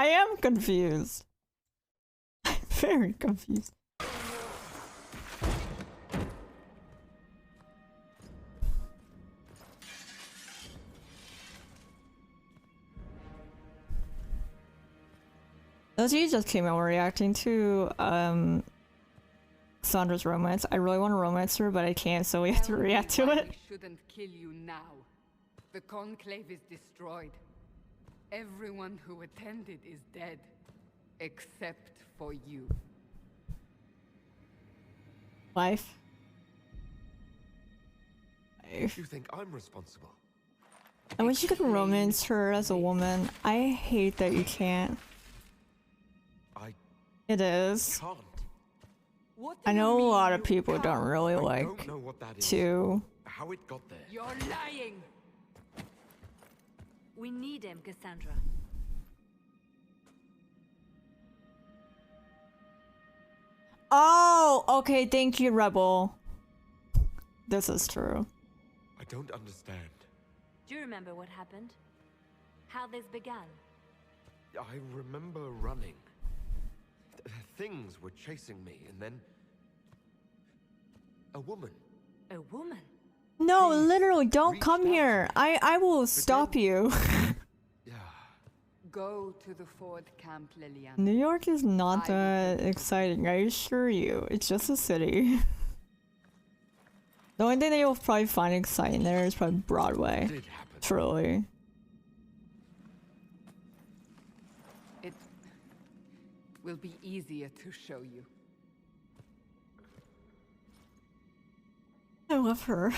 I am confused. I'm very confused. Those of you just came out reacting to Cassandra's romance. I really want to romance her, but I can't, so we have to react to it. We shouldn't kill you now. The Conclave is destroyed. Everyone who attended is dead, except for you. Life. You think I'm responsible? I wish you could romance her as a woman. I hate that you can't. It is. Can't. I know a lot of people don't really like to. How it got there? You're lying. We need him, Cassandra. Oh, okay, thank you, Rebel. This is true. I don't understand. Do you remember what happened? How this began? I remember running. Things were chasing me, and then a woman. A woman? No, Please, literally, don't reach come out. here. I will stop you. Yeah. Go to the Ford Camp, Lillian. New York is not that exciting, I assure you. It's just a city. The only thing that you'll probably find exciting there is probably Broadway. Did happen. Truly. It will be easier to show you. I love her.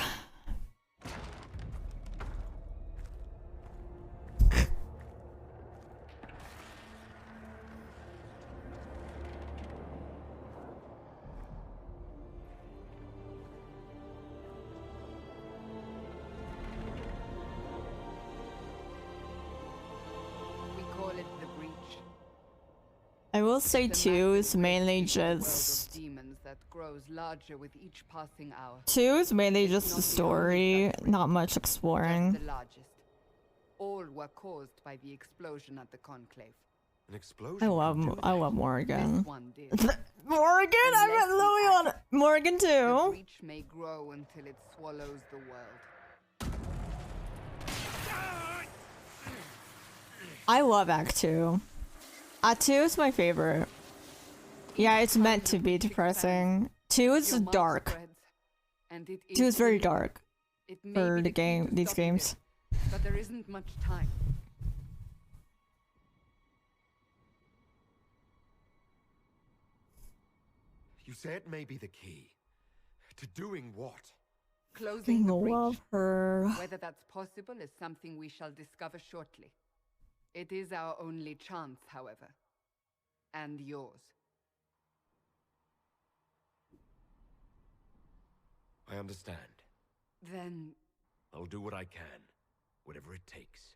We call it the breach. I will say The 2 massive is mainly world of just... demons that grows larger with each passing hour. 2 is mainly It's just not the the only story, suffering, not much Just exploring. the largest. All were caused by the explosion at the Conclave. An explosion. I can love do that. Morgan. This one did. Morgan? I Unless met we Lily on act, Morgan The too. breach may grow until it swallows the world. I love Act 2. Act 2 is my favorite. Yeah, it's meant to be depressing. 2 is Your mark dark. spreads, and it 2 is very illegal. dark It may for be the key game, to these stopping games. it, but there isn't much time. You say it may be the key. To doing what? Closing the breach. Love her. Whether that's possible is something we shall discover shortly. It is our only chance, however. And yours. I understand. Then I'll do what I can. Whatever it takes.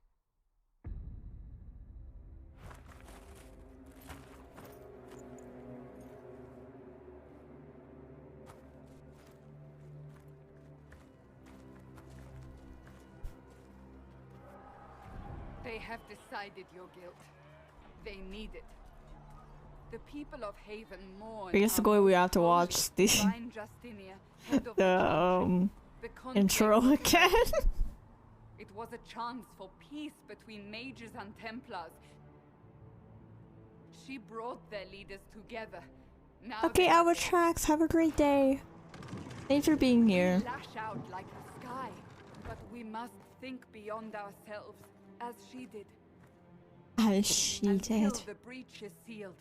they have decided your guilt. They need it. The people of Haven mourn. Basically, we have to watch the Divine Justinia, head of the Conclave intro was again. It was a chance for peace between mages and Templars. She brought their leaders together. Now Okay, they are our dead. tracks. Have a great day. Thanks for being here. We lash out like a sky, but we must think beyond ourselves, as she did. As she Until did. the breach is sealed.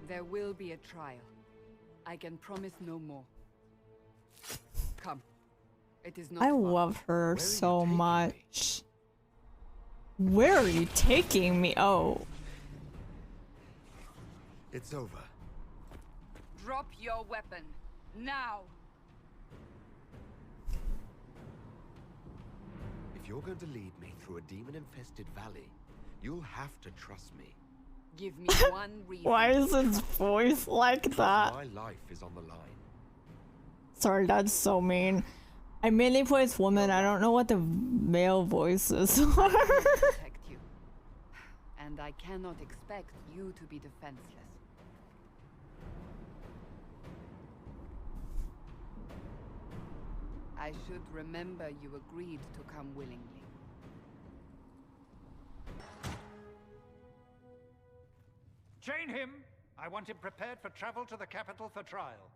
There will be a trial. I can promise no more. Come. It is not I far. love her are you so taking me? much. Where are you taking me? Oh. It's over. Drop your weapon. Now! If you're going to lead me through a demon-infested valley, you'll have to trust me. Give me one reason. Why to is his trust. voice like that? My life is on the line. Sorry, that's so mean. I mainly play as woman. I don't know what the male voices are. Protect you. And I cannot expect you to be defenseless. I should remember you agreed to come willingly. Chain him! I want him prepared for travel to the capital for trial.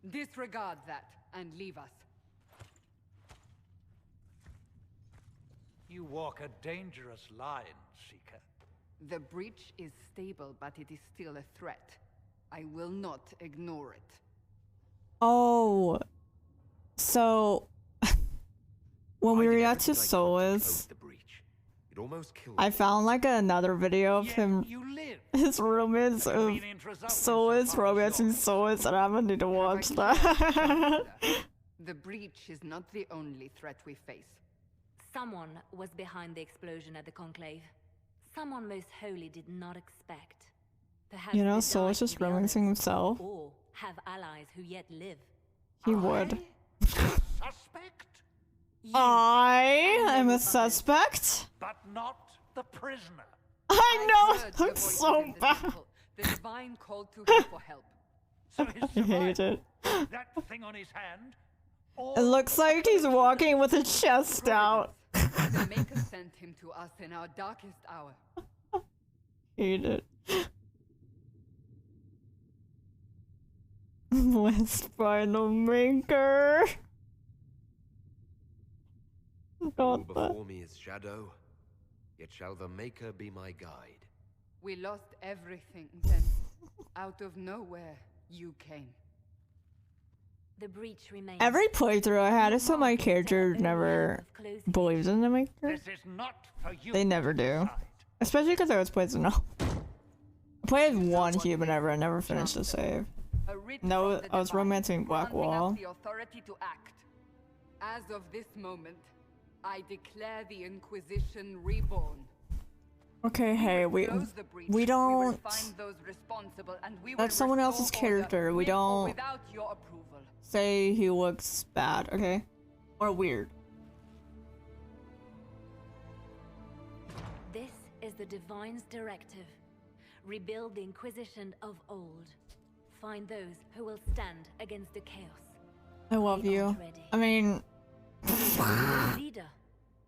Disregard that and leave us. You walk a dangerous line, Seeker. The breach is stable, but it is still a threat. I will not ignore it. Oh. So when we I did react to everything I could to Solus, close the breach. It almost killed I me. found like another video of Yet him, you live. his romance of Convenient result Solus insofar as romancing you're Solus, and I'm gonna need to watch Have I that. cleared, the breach is not the only threat we face. Someone was behind the explosion at the Conclave. Someone most holy did not expect. Perhaps You know, they Solus died just for the romancing others, himself. or have allies who yet live. He would. Suspect, I am a others. suspect. but not the prisoner. I know. heard the Looks voices so in the bad. temple. The divine called to him for help. So his I hate survival, it. that thing on his hand, or It looks like he's walking with his chest out. The Maker sent him to us in our darkest hour. Hate it. Blessed by the Maker. All Not that. before me is shadow, yet shall the Maker be my guide. We lost everything then. Out of nowhere, you came. The breach remains. Every playthrough I had, so my character never believes in the Maker. this is not for you. They never to do. decide. Especially because I was playing as no. I played as one human ever. I never finished the save. A writ No, from the I was divine, romancing granting us Blackwall. the authority to act. As of this moment, I declare the Inquisition reborn. Okay, hey, we Close the breach. we We will don't. find those responsible, and we That's will someone restore else's order, character. We with or don't without your approval. say he looks bad, okay? Or weird. This is the Divine's directive. Rebuild the Inquisition of old. Find those who will stand against the chaos. I love We you. aren't ready. I mean, Leader,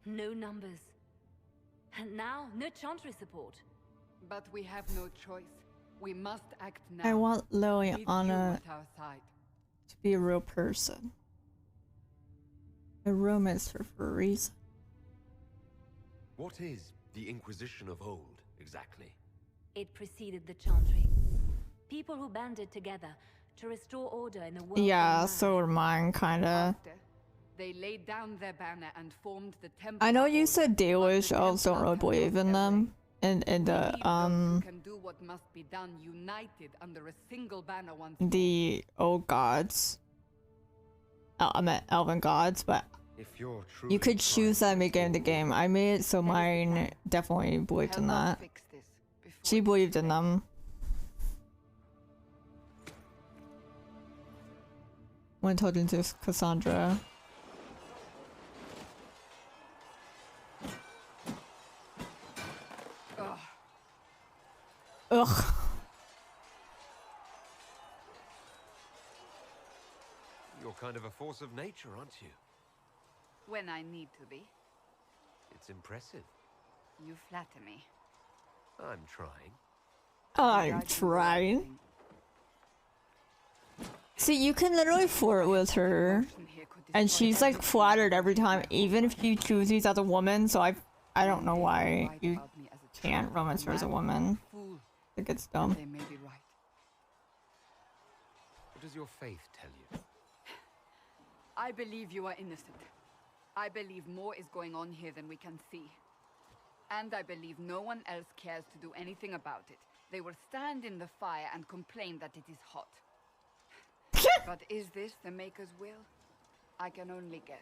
no numbers. And now, no Chantry support. But we have no choice. We must act now. I want With you Liliana at our side. to be a real person. I romance her for a reason. What is the Inquisition of old, exactly? It preceded the Chantry. People who banded together to restore order in the world. Yeah, gone mad. so are mine, kinda. After, they laid down their banner and formed the temple. I know you Order, said but the Dalish elves don't really Templars have believe lost in their them. way. And We the need those who can do what must be done, united under a single banner once more. the old gods. I meant elven gods, but If you're you truly could choose that trying and make it into to game. I made it so mine definitely believed in Help us that. fix this before She it's believed too in late. them. When told into Cassandra. Ugh. Ugh. You're kind of a force of nature, aren't you? When I need to be. It's impressive. You flatter me. I'm trying. I'm I do trying. everything. See, you can literally flirt with her, Emotion here could and destroy she's like everything flattered I every do in time, my even whole if you choose these as a woman. So I don't know They why lied you about me as a can't child, romance her as a man, woman. Fool. I think it's dumb. They may be right. What does your faith tell you? I believe you are innocent. I believe more is going on here than we can see. And I believe no one else cares to do anything about it. They will stand in the fire and complain that it is hot. But is this the Maker's will? I can only guess.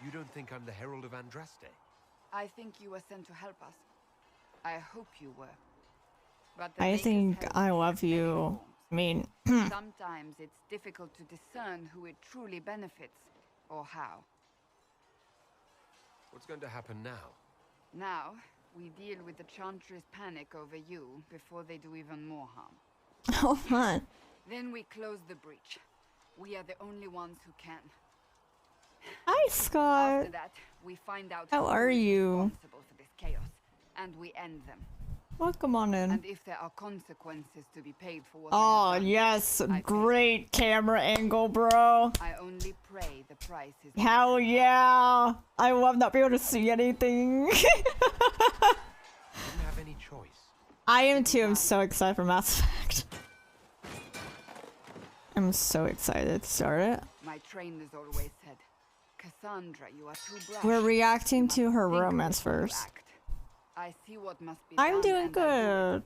You don't think I'm the Herald of Andraste? I think you were sent to help us. I hope you were. But the I Maker's think help I takes love many you. forms. I mean, Sometimes it's difficult to discern who it truly benefits, or how. What's going to happen now? Now, we deal with the Chantry's panic over you before they do even more harm. Oh, fun. Then we close the breach. We are the only ones who can. Hi, Scott. After that, we find out How who are is you? responsible for this chaos, and we end them. Welcome on in. And if there are consequences to be paid for what Oh, I have done, yes. I Great camera angle, bro. I only pray the price is Hell yeah. I love not being able to see anything. You didn't have any choice. I am too. I'm so excited for Mass Effect. I'm so excited to start it. My trainers always said, Cassandra, you are too brash. We're reacting You must to her think romance before you first. act." I see what must be I'm done, doing and I do it. good.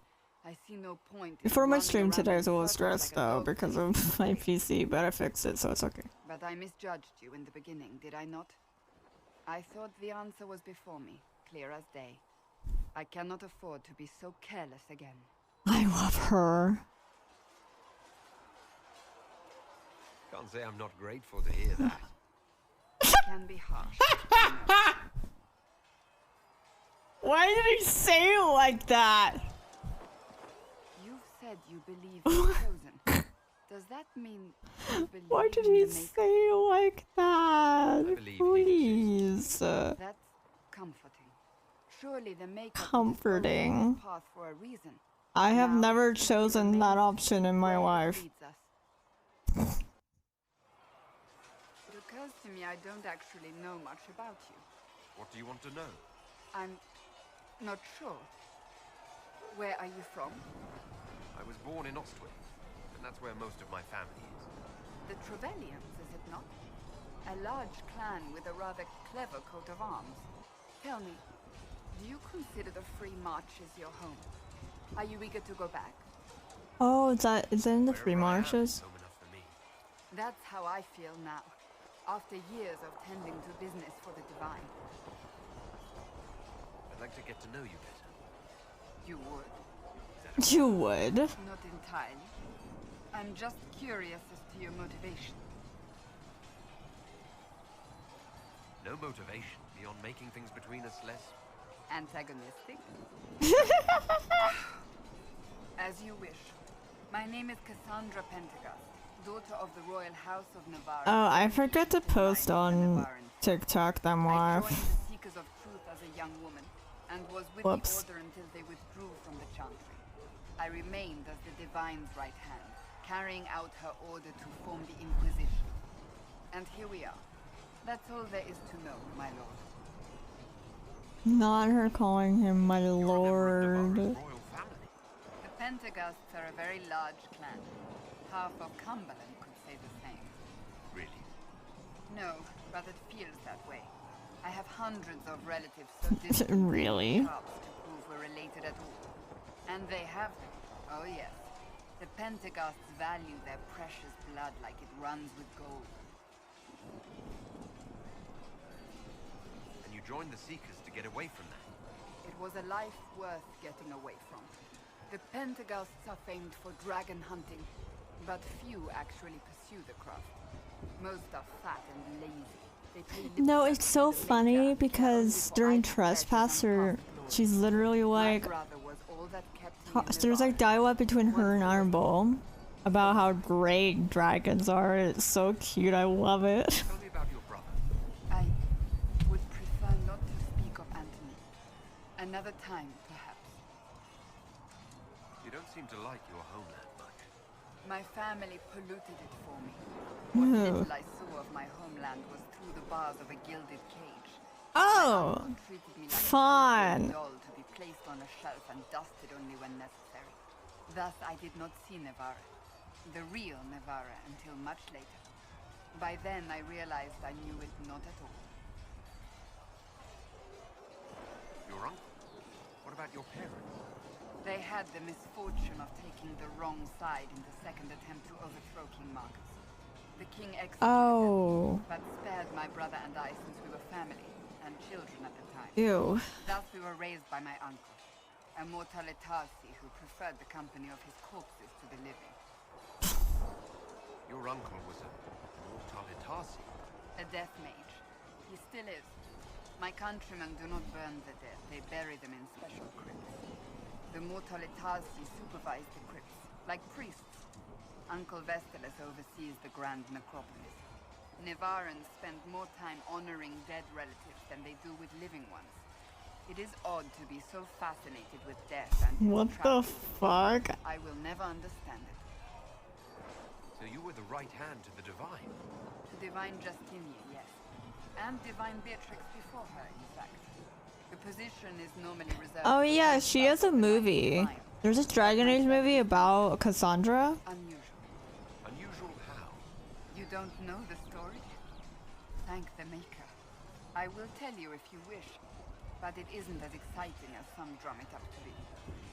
I see no point in Before my running stream around today, I in was a little circles stressed like a though dog because chasing of my its tail. PC, but I fixed it, so it's okay. But I misjudged you in the beginning, did I not? I thought the answer was before me, clear as day. I cannot afford to be so careless again. I love her. Can't say I'm not grateful to hear that. It can be harsh. I know. Why did he say it like that? You've said you believe you're chosen. Does that mean you believe Why did in he the maker? say it like that? believe he Please. That's comforting. Surely the maker put us both Comforting. on this path for a reason. I have Now, never it chosen remains that to option see in my where it life. leads us. It occurs to me I don't actually know much about you. What do you want to know? I'm not sure. Where are you from? I was born in Ostwick, and that's where most of my family is. The Trevellians, is it not? A large clan with a rather clever coat of arms. Tell me, do you consider the Free Marches your home? Are you eager to go back? Oh, is that in the Wherever free I am is marches? home enough for me. That's how I feel now, after years of tending to business for the Divine. I'd like to get to know you better. You would? You would. Not entirely. I'm just curious as to your motivation. No motivation beyond making things between us less. Antagonistic? As you wish. My name is Cassandra Pentecost, daughter of the Royal House of Navarre. Oh, I forgot to post on Navarran. TikTok them I live. joined the Seekers of Truth as a young woman, and was with Whoops. the Order until they withdrew from the Chantry. I remained as the Divine's right hand, carrying out her order to form the Inquisition. And here we are. That's all there is to know, my lord. Not her calling him my You're a lord. member of Navarre's royal family. The Pentecosts are a very large clan. Half of Cumberland could say the same. Really? No, but it feels that way. I have hundreds of relatives so distant Really? sharps to prove we're related at all. And they have them. Oh yes. The Pentecosts value their precious blood like it runs with gold. And you joined the Seekers to get away from that. It was a life worth getting away from. The Pentecosts are famed for dragon hunting, but few actually pursue the craft. Most are fat and lazy. They pay lip No, service it's to so the funny Maker, because only for during idle pleasures and Trespasser, past glory. she's literally My like, brother was all that kept me in there's like Navarre. dialogue between her and Once he was Iron Bull about how great dragons are. It's so cute. I love it. Tell me about your brother. I would prefer not to speak of Anthony. Another time, perhaps. You don't seem to like your homeland much. My family polluted it for me. What No. little I saw of my homeland was through the bars of a gilded cage. Oh, My uncle treated me like a fun. food-grade doll to be placed on a shelf and dusted only when necessary. Thus, I did not see Navarre, the real Navarre, until much later. By then, I realized I knew it not at all. Your uncle? What about your parents? They had the misfortune of taking the wrong side in the second attempt to overthrow King Marcus. The king executed Oh, them, but spared my brother and I since we were family and children at the time. ew. Thus we were raised by my uncle, a mortalitarsi who preferred the company of his corpses to the living. Your uncle was a mortalitasi. A death mage. He still is. My countrymen do not burn the dead. They bury them in special crypts. The mortalitasi supervise the crypts, like priests. Uncle Vestalis oversees the grand necropolis. Nevarans spend more time honoring dead relatives than they do with living ones. It is odd to be so fascinated with death and its What the tragedy. fuck? I will never understand it. So you were the right hand to the divine. To Divine Justinia, yes. And Divine Beatrix before her, in fact. The position is normally reserved Oh for yeah, those she has a who are movie. divine. There's a dragonage movie about Cassandra. Unusual. Unusual how? You don't know the story? Thank the Maker. I will tell you if you wish, but it isn't as exciting as some drum it up to be.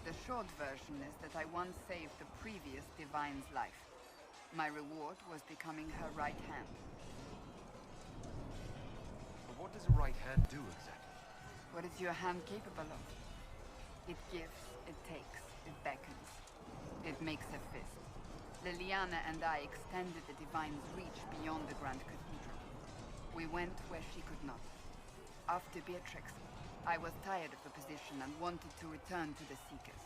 The short version is that I once saved the previous Divine's life. My reward was becoming her right hand. But what does a right hand do exactly? What is your hand capable of? It gives, it takes, it beckons. It makes a fist. Liliana and I extended the Divine's reach beyond the Grand Cathedral. We went where she could not. After Beatrix, I was tired of the position and wanted to return to the Seekers.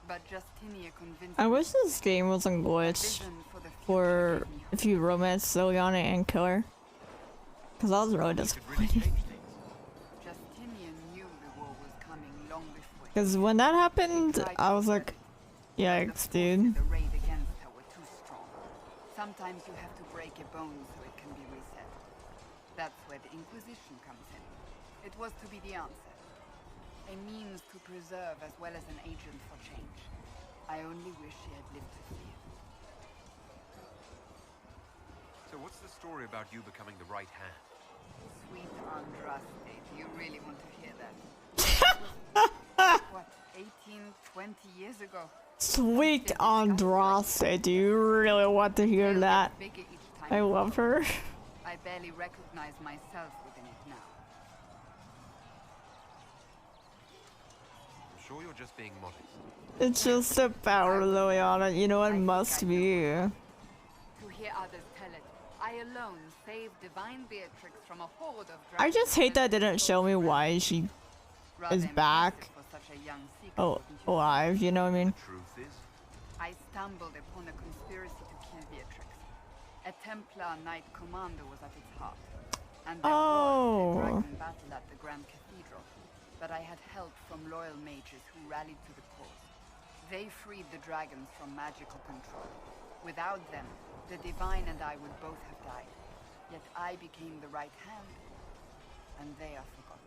But Justinia convinced I me. wish this game wasn't A glitched vision for the future for gave me hope. if you romance Liliana and kill her. Cause I was really You could really disappointed. change things. Justinian knew the war was coming long before. Cause when that He happened, tried I to was avert like, it. The yikes, forces dude. arrayed against her were too strong. Sometimes you have to break a bone so it can be reset. That's where the Inquisition comes in. It was to be the answer. A means to preserve as well as an agent for change. I only wish she had lived to see it. So what's the story about you becoming the right hand? Sweet Andraste, do you really want to hear that? What, 18, 20 years ago? Sweet Andraste, do you really want to hear It'll that? get bigger each time. I love her. I barely recognize myself within it now. I'm sure you're just being modest. It's just about Liliana, you know it must be. To hear others tell it, I alone saved Divine Beatrix from a horde of I just hate that they dragons didn't show me why she Rather is impressive back. for such a young seeker, Oh, wouldn't you say? alive, you know what I mean? Truth is, I stumbled upon a conspiracy to kill Beatrix. A Templar Knight Commander was at its heart. And there was a dragon battle at the Grand Cathedral. But I had help from loyal mages who rallied to the cause. They freed the dragons from magical control. Without them, the Divine and I would both have died. Yet I became the right hand, and they are forgotten.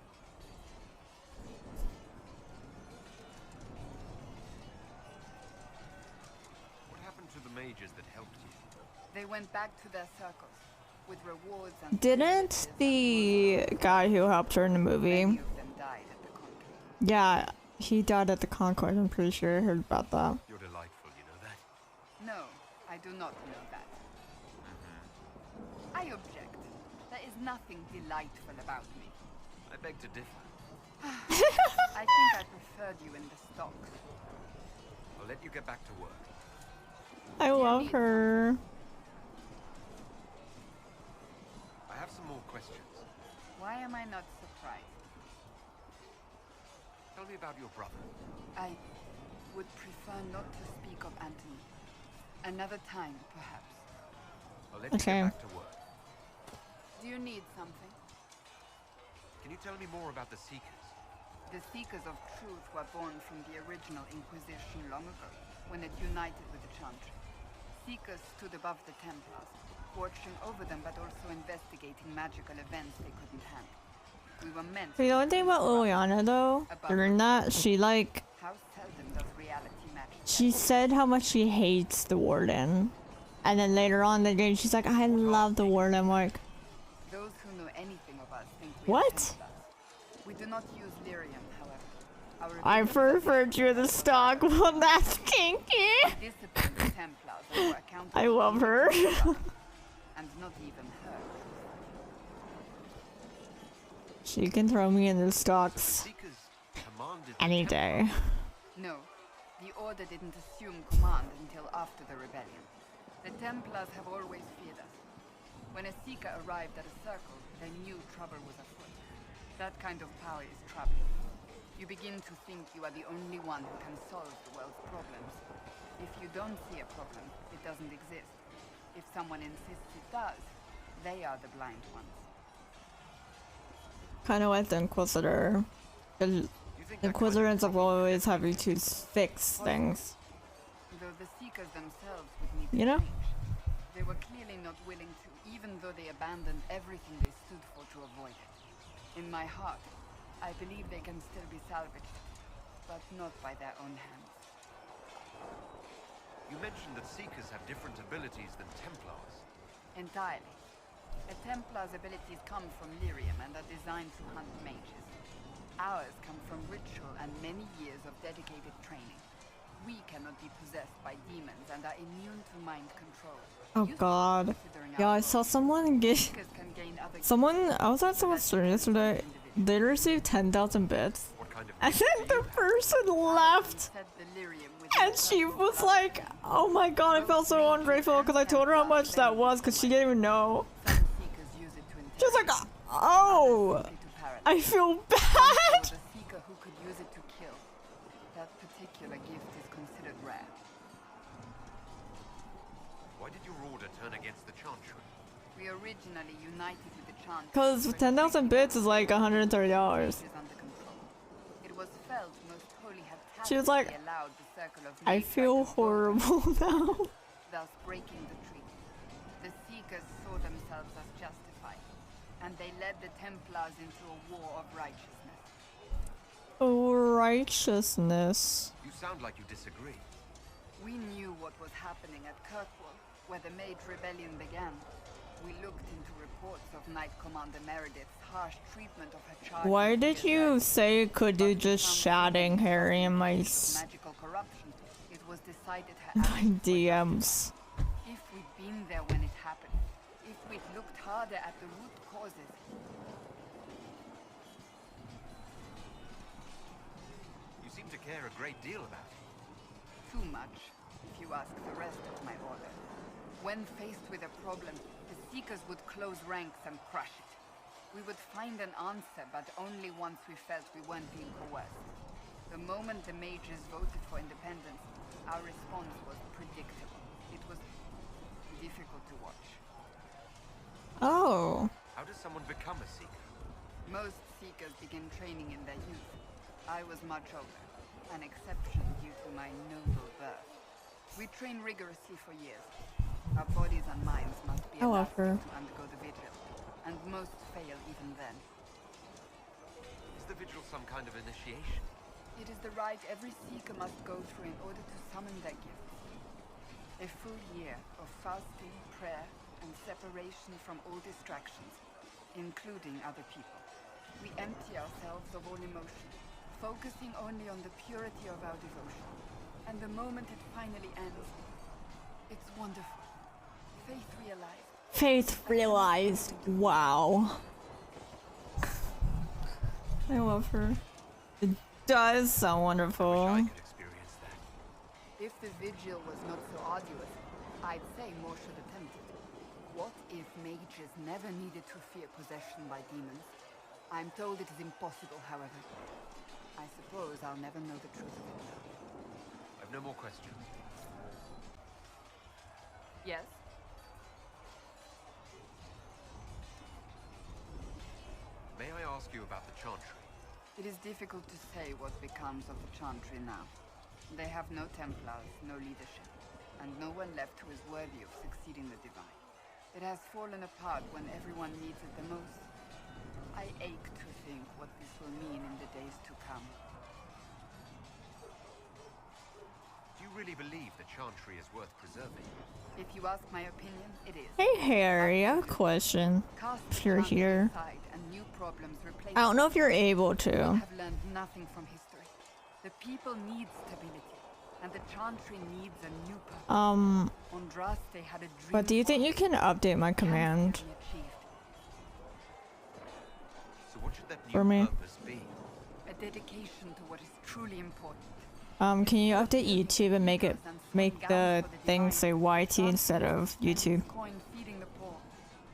what happened to the mages that helped you? They went back to their circles, with rewards and Didn't privileges the guy who helped her in the movie? Many of them died at the Conclave. Yeah, he died at the Conclave, I'm pretty sure I heard about that. You're delightful, you know that? No, I do not know that. I object. There is nothing delightful about me. I beg to differ. I think I preferred you in the stocks. I'll let you get back to work. I love her. I have some more questions. Why am I not surprised? Tell me about your brother. I would prefer not to speak of Anthony. Another time, perhaps. I'll let you Okay. get back to work. Do you need something? Can you tell me more about the Seekers? The Seekers of Truth were born from the original Inquisition long ago, when it united with the Chantry. Seekers stood above the Templars, watching over them but also investigating magical events they couldn't handle. We were meant The only thing about Liliana though, during that, she like, How seldom does reality match she said how much she hates the Warden. And then later on in the game, she's like, I love the Warden. I'm like, Those who know anything of us think we are what? Templars. We do not use lyrium, however. Our I abilities are preferred you the stock. Well, that's kinky. disciplined the Templars and were accountable I love even her. to us, and not even her. She can throw me in the The stocks Seekers commanded the any Templars. day. No, the Order didn't assume command until after the rebellion. The The Templars have always feared us. When a Seeker arrived at a circle, they knew trouble was afoot. That kind of power is troubling. You begin to think you are the only one who can solve the world's problems. If you don't see a problem, it doesn't exist. If someone insists it does, they are the blind ones. Kind of like the Inquisitor. The Inquisitor ends up always having to fix things. Though the Seekers themselves would need to You know? change. They were clearly not willing to, even though they abandoned everything they stood for to avoid it. In my heart, I believe they can still be salvaged, but not by their own hands. You mentioned that Seekers have different abilities than Templars. Entirely. A Templar's abilities come from lyrium and are designed to hunt mages. Ours come from ritual and many years of dedicated training. We cannot be possessed by demons and are immune to mind control. Oh god. Yeah, I saw someone get... Seekers can gain other I was at someone's stream yesterday. They received 10,000 bits. What kind of And then the person left. set the lyrium with And she was like, oh my god, I felt so ungrateful because I told her how much that was because she didn't even know. some Seekers use it to She was like, intimidate, oh, simply to paralyze. I feel Once bad. there was a Seeker who could use it to kill. That particular gift is considered rare. Why did your order turn against the Chantry? We originally united with the Chantry. Because 10,000 bits is like $130. Is under control. It was felt most holy had She was like, tacitly allowed the circle of I nature feel to horrible now. thus breaking the treaty. The Seekers saw themselves as justified, and they led the Templars into a war of righteousness. Oh, righteousness. You sound like you disagree. We knew what was happening at Kirkwall, where the Mage Rebellion began. We looked into reports of Knight Commander Meredith's harsh treatment of her charge. Why did you say could you just shouting Harry in my Magical corruption. It was decided her my actions were DMs? If we'd been there when it happened, if we'd looked harder at the root causes, You seem to care a great deal about it. too much, if you ask the rest of my order. When faced with a problem, the Seekers would close ranks and crush it. We would find an answer, but only once we felt we weren't being coerced. The moment the mages voted for independence, our response was predictable. It was difficult to watch. Oh. How does someone become a Seeker? Most Seekers begin training in their youth. I was much older, an exception due to my noble birth. We train rigorously for years. Our bodies and minds must be I love elastic her. to undergo the vigil, and most fail even then. Is the vigil some kind of initiation? It is the rite every Seeker must go through in order to summon their gifts. A full year of fasting, prayer, and separation from all distractions, including other people. We empty ourselves of all emotion, focusing only on the purity of our devotion. And the moment it finally ends, it's wonderful. Faith realized. Faith realized. Wow. I love her. It does sound I wonderful. could experience that. If the vigil was not so arduous, I'd say more should attempt it. What if mages never needed to fear possession by demons? I'm told it is impossible, however. I suppose I'll never know the truth of it now. I've no more questions. Yes? May I ask you about the Chantry? It is difficult to say what becomes of the Chantry now. They have no Templars, no leadership, and no one left who is worthy of succeeding the Divine. It has fallen apart when everyone needs it the most. I ache to think what this will mean in the days to come. Do you really believe the Chantry is worth preserving? If you ask my opinion, it is. Hey Harry, I have a question. Cast If the you're Chantry here. aside and new problems replace I don't know if you're able We to. have learned nothing from history. The people need stability, and the Chantry needs a new purpose. Andraste had a dream. But do you think you can update my command? Can be achieved. So what should that new For me. purpose be? A dedication to what is truly important. Can you update YouTube and make the thing say YT instead of YouTube? Coin feeding the poor.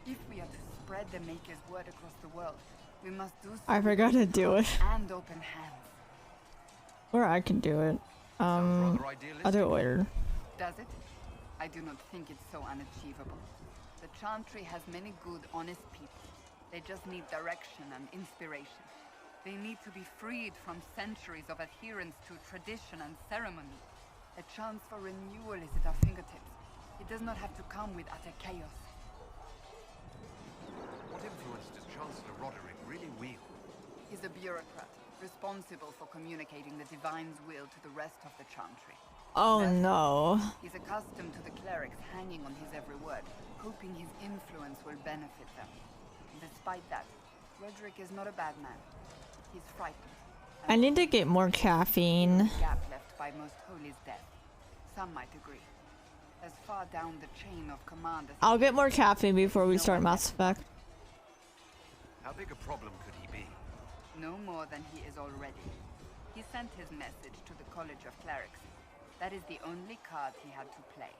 If we are to spread the Maker's word across the world, we must do so I forgot to do it. and open hands. Or I can do it. I'll do it later. Does it? I do not think it's so unachievable. The Chantry has many good, honest people. They just need direction and inspiration. They need to be freed from centuries of adherence to tradition and ceremony. A chance for renewal is at our fingertips. It does not have to come with utter chaos. What influence does Chancellor Roderick really wield? He's a bureaucrat, responsible for communicating the Divine's will to the rest of the Chantry. Oh no. He's accustomed to the clerics hanging on his every word, hoping his influence will benefit them. Despite that, Roderick is not a bad man. He's frightened. I need to get more caffeine. Gap left by Most Holy's death. Some might agree. As far down the chain of command as I'll get more caffeine before we start Mass Effect. How big a problem could he be? no more than he is already. He sent his message to the College of Clerics. That is the only card he had to play.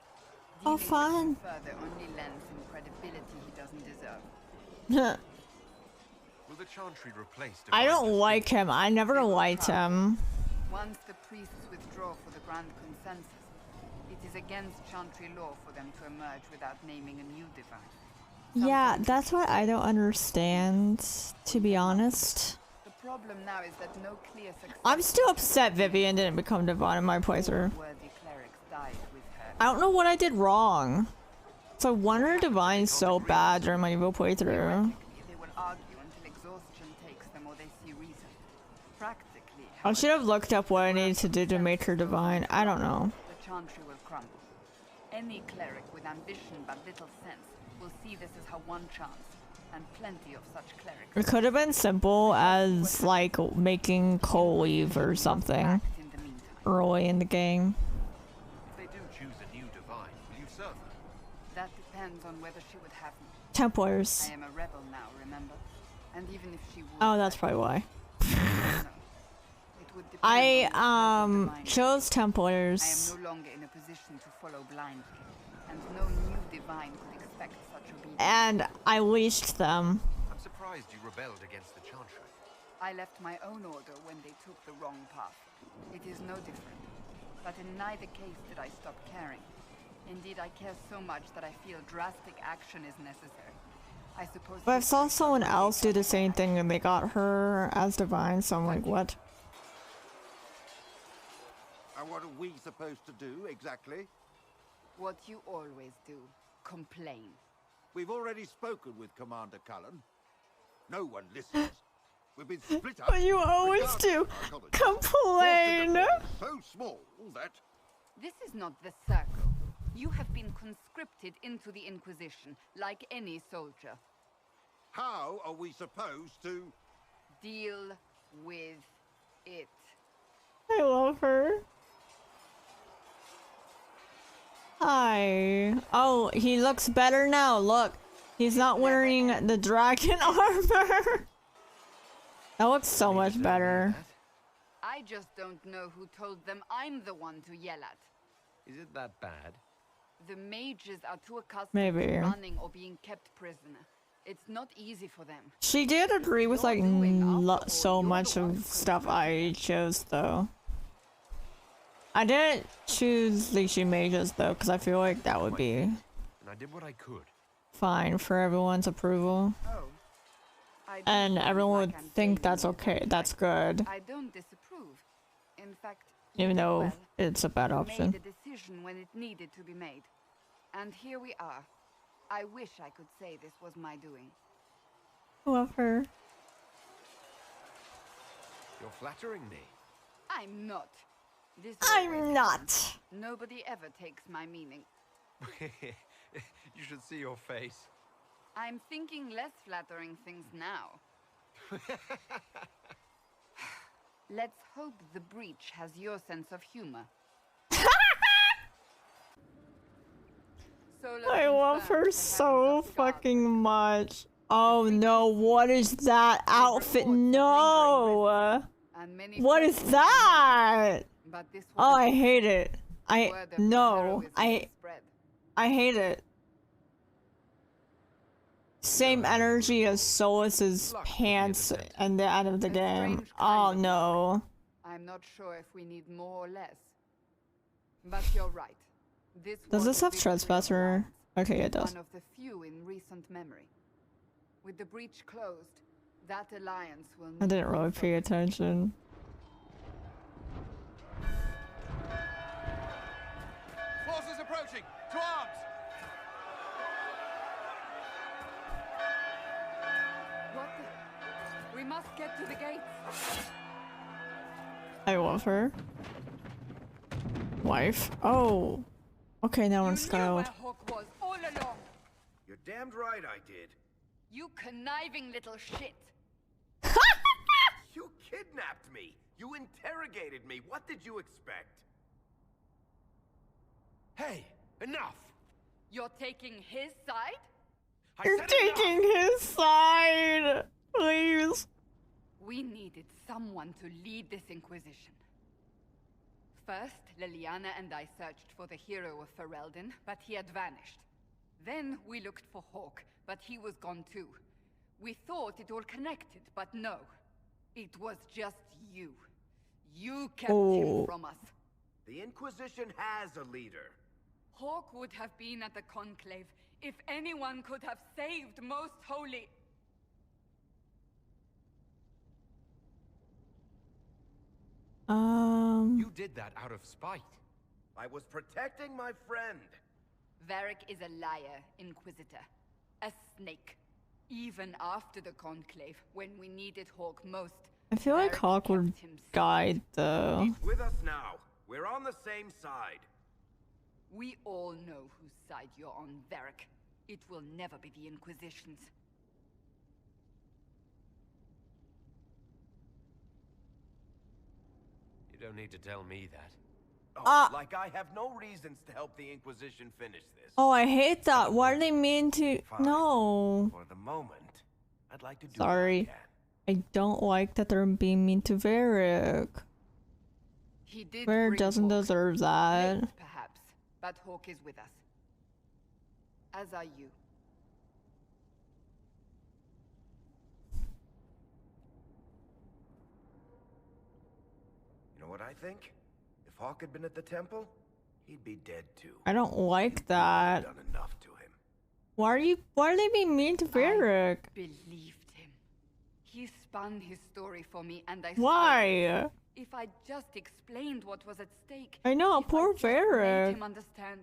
Oh, Dealing with fun. him further only lends him credibility he doesn't deserve. Will the Chantry replace I Divine don't like him. I never liked him. Once the priests withdraw for the Grand Consensus, it is against Chantry law for them to emerge without naming a new divine. Yeah, that's what I don't understand, to be honest. The problem now is that no clear success. I'm still upset Vivian didn't become divine in my playthrough. Worthy clerics died with her. I don't know what I did wrong. So wonder divine's so bad during my evil playthrough. They will argue until exhaustion takes them or they see reason. Practically, I should have looked up what I needed to do to make her divine. I don't know. the Chantry will crumble. Any cleric with ambition but little sense will see this as her one chance, and plenty of such clerics. It could have been simple as like making Cole leave or something Act in the meantime. early in the game. If they do choose a new divine, will you serve her? That depends on whether she would have me. Templars. I am a rebel now, remember? And even if she would, Oh, that's probably why. no. It would depend on the divine. Chose Templars. I am no longer in a position to follow blindly, and no new divine could expect such obedience. And I leashed them. I'm surprised you rebelled against the Chantry. I left my own order when they took the wrong path. It is no different. But in neither case did I stop caring. Indeed, I care so much that I feel drastic action is necessary. I suppose. But I saw someone else do the same thing and they got her as divine, so I'm like, what? And what are we supposed to do, exactly? What you always do. Complain. We've already spoken with Commander Cullen. No one listens. We've been split up. But you always do. Complain. So small that... This is not the circle. You have been conscripted into the Inquisition, like any soldier. How are we supposed to... Deal with it. I love her. Hi. Oh, he looks better now. Look. He's not wearing the dragon armor. That looks so much better. I just don't know who told them I'm the one to yell at. Is it that bad? The mages are too accustomed Maybe. to running or being kept prisoner. It's not easy for them. She did agree with like so much of stuff I chose though. I didn't choose Leashy Mages though, because I feel like that would be And I did what I could. fine for everyone's approval. Oh. I don't And feel everyone like would I'm think saying that's you okay, to that's respect. good. I don't disapprove. In fact, Even though well, it's a bad we option. made a decision when it needed to be made. And here we are. I wish I could say this was my doing. Love her. You're flattering me. I'm not. This always I'm happens. not. Nobody ever takes my meaning. You should see your face. I'm thinking less flattering things now. Let's hope the breach has your sense of humor. Solar I love confirms her the so heavens are scarred. fucking much. Oh no, what is that outfit? No! And many What is forces that? But this Oh, was I hate it. word of No, heroism spread. I hate it. Same energy as Solus's pants and the end of the A game. strange Oh kind of no. I'm not sure if we need more or less. But you're right. This Does was this a have victory of Trespasser? alliance, Okay, it does. one of the few in recent memory. With the breach closed, that alliance will I need didn't really to pay focus. attention. Forces approaching! To arms! What the? We must get to the gates. I love her. Wife. Oh. Okay, now You I'm knew styled. where Hawke was all along. You're damned right I did. You conniving little shit. You kidnapped me! You interrogated me! What did you expect? Hey! Enough! You're taking his side? I You're said enough! taking his side! Please. We needed someone to lead this Inquisition. First, Liliana and I searched for the hero of Ferelden, but he had vanished. Then we looked for Hawke, but he was gone too. We thought it all connected, but no. It was just you. You kept him from us. The Inquisition has a leader. Hawke would have been at the Conclave if anyone could have saved Most Holy. You did that out of spite. I was protecting my friend. Varric is a liar, Inquisitor. A snake. Even after the Conclave, when we needed Hawke most, I feel like Varric Hawke would kept himself. guide though. He's with us now. We're on the same side. We all know whose side you're on, Varric. It will never be the Inquisition's. You don't need to tell me that. Oh, like I have no reasons to help the Inquisition finish this. Oh, I hate that. Why do they mean to? Fine. No. For the moment, I'd like to do Sorry. what I can. I don't like that they're being mean to Varric. He did Varric bring doesn't Hawke. deserve that. Late, perhaps, but Hawke is with us. As are you. You know what I think? If Hawke had been at the temple, he'd be dead too. I don't like You've that. done enough to him. Why are they being mean to Varric? Believed him. He spun his story for me, and I Why? If I just explained what was at stake. I know, if poor I just made Varric. him understand.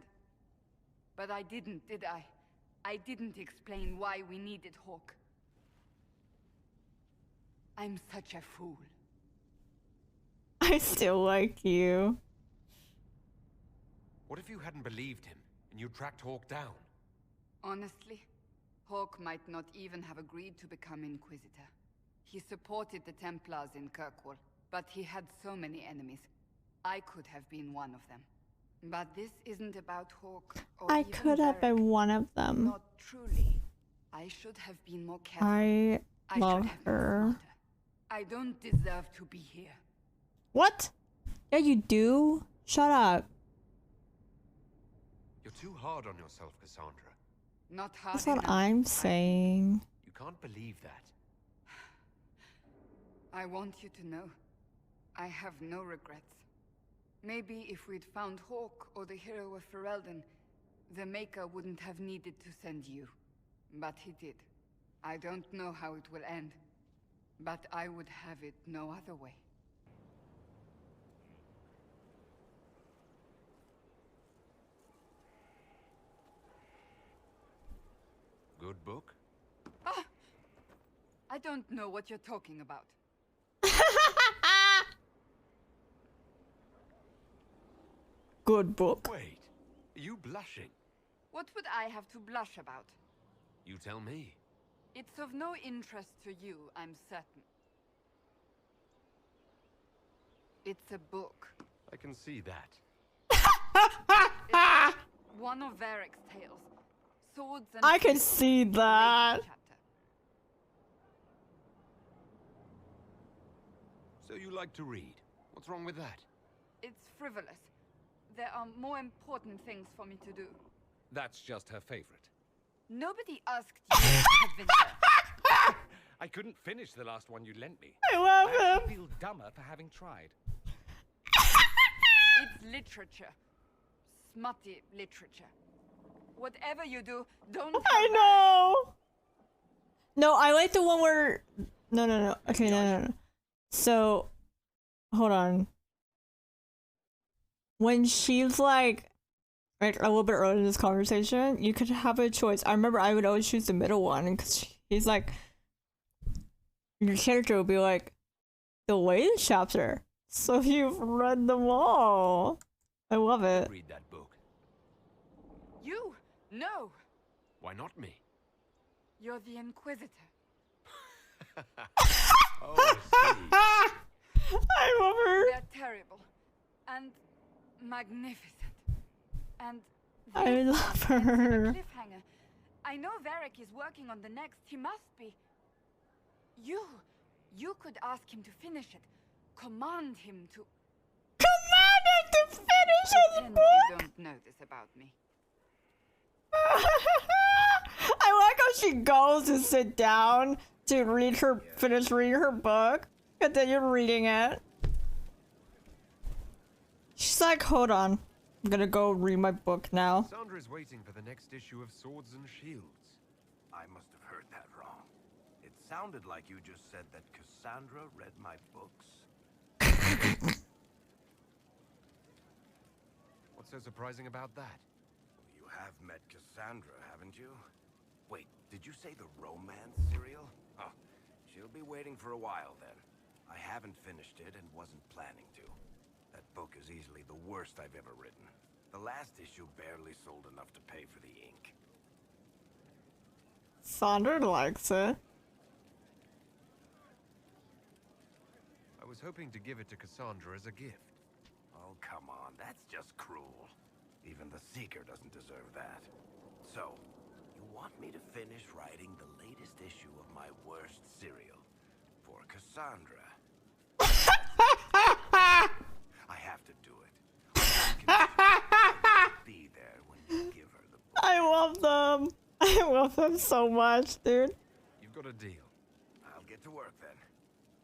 But I didn't, did I? I didn't explain why we needed Hawke. I'm such a fool. I still like you. What if you hadn't believed him and you tracked Hawke down? Honestly, Hawke might not even have agreed to become Inquisitor. He supported the Templars in Kirkwall, but he had so many enemies. I could have been one of them. But this isn't about Hawke or I even could have Varric. been one of them. Not truly. I should have been more careful. I I love should have been her. smarter. I don't deserve to be here. What? Yeah, you do? Shut up. You're too hard on yourself, Cassandra. Not hard That's what enough. I'm saying. You can't believe that. I want you to know, I have no regrets. Maybe if we'd found Hawke or the hero of Ferelden, the Maker wouldn't have needed to send you. But he did. I don't know how it will end, but I would have it no other way. Good book? I don't know what you're talking about. Good book. Wait, are you blushing? What would I have to blush about? You tell me. It's of no interest to you, I'm certain. It's a book. I can see that. It's one of Varric's tales. Swords and I can spears. see The that. latest chapter. So you like to read. What's wrong with that? It's frivolous. There are more important things for me to do. That's just her favorite. Nobody asked you to convince her. I couldn't finish the last one you lent me. I love I him. actually feel dumber for having tried. It's literature. Smutty literature. Whatever you do, don't. I know. No, I like the one where. No. Okay, no. So, hold on. When she's like a little bit early in this conversation, you could have a choice. I remember I would always choose the middle one because he's like, your character would be like, the latest chapter. So you've read them all. I love it. Read that book. You? No. Why not me? You're the Inquisitor. Oh, I see. I love her. They're terrible. And magnificent. And I this love one ends in a her. cliffhanger. I know Varric is working on the next. He must be. You could ask him to finish it. Command him to. Command him to finish his Pretend book. you don't know this about me. I like how she goes to sit down to finish reading her book, and then you're reading it. She's like, hold on, I'm gonna go read my book now. Cassandra is waiting for the next issue of Swords and Shields. I must have heard that wrong. It sounded like you just said that Cassandra read my books. What's so surprising about that? You have met Cassandra, haven't you? Wait, did you say the romance serial? Oh, she'll be waiting for a while then. I haven't finished it and wasn't planning to. That book is easily the worst I've ever written. The last issue barely sold enough to pay for the ink. Sandra likes it. I was hoping to give it to Cassandra as a gift. Oh, come on, that's just cruel. Even the Seeker doesn't deserve that. So, you want me to finish writing the latest issue of my worst serial for Cassandra? I have to do it. I will be there when you give her the book. I love them. I love them so much, dude. You've got a deal. I'll get to work then.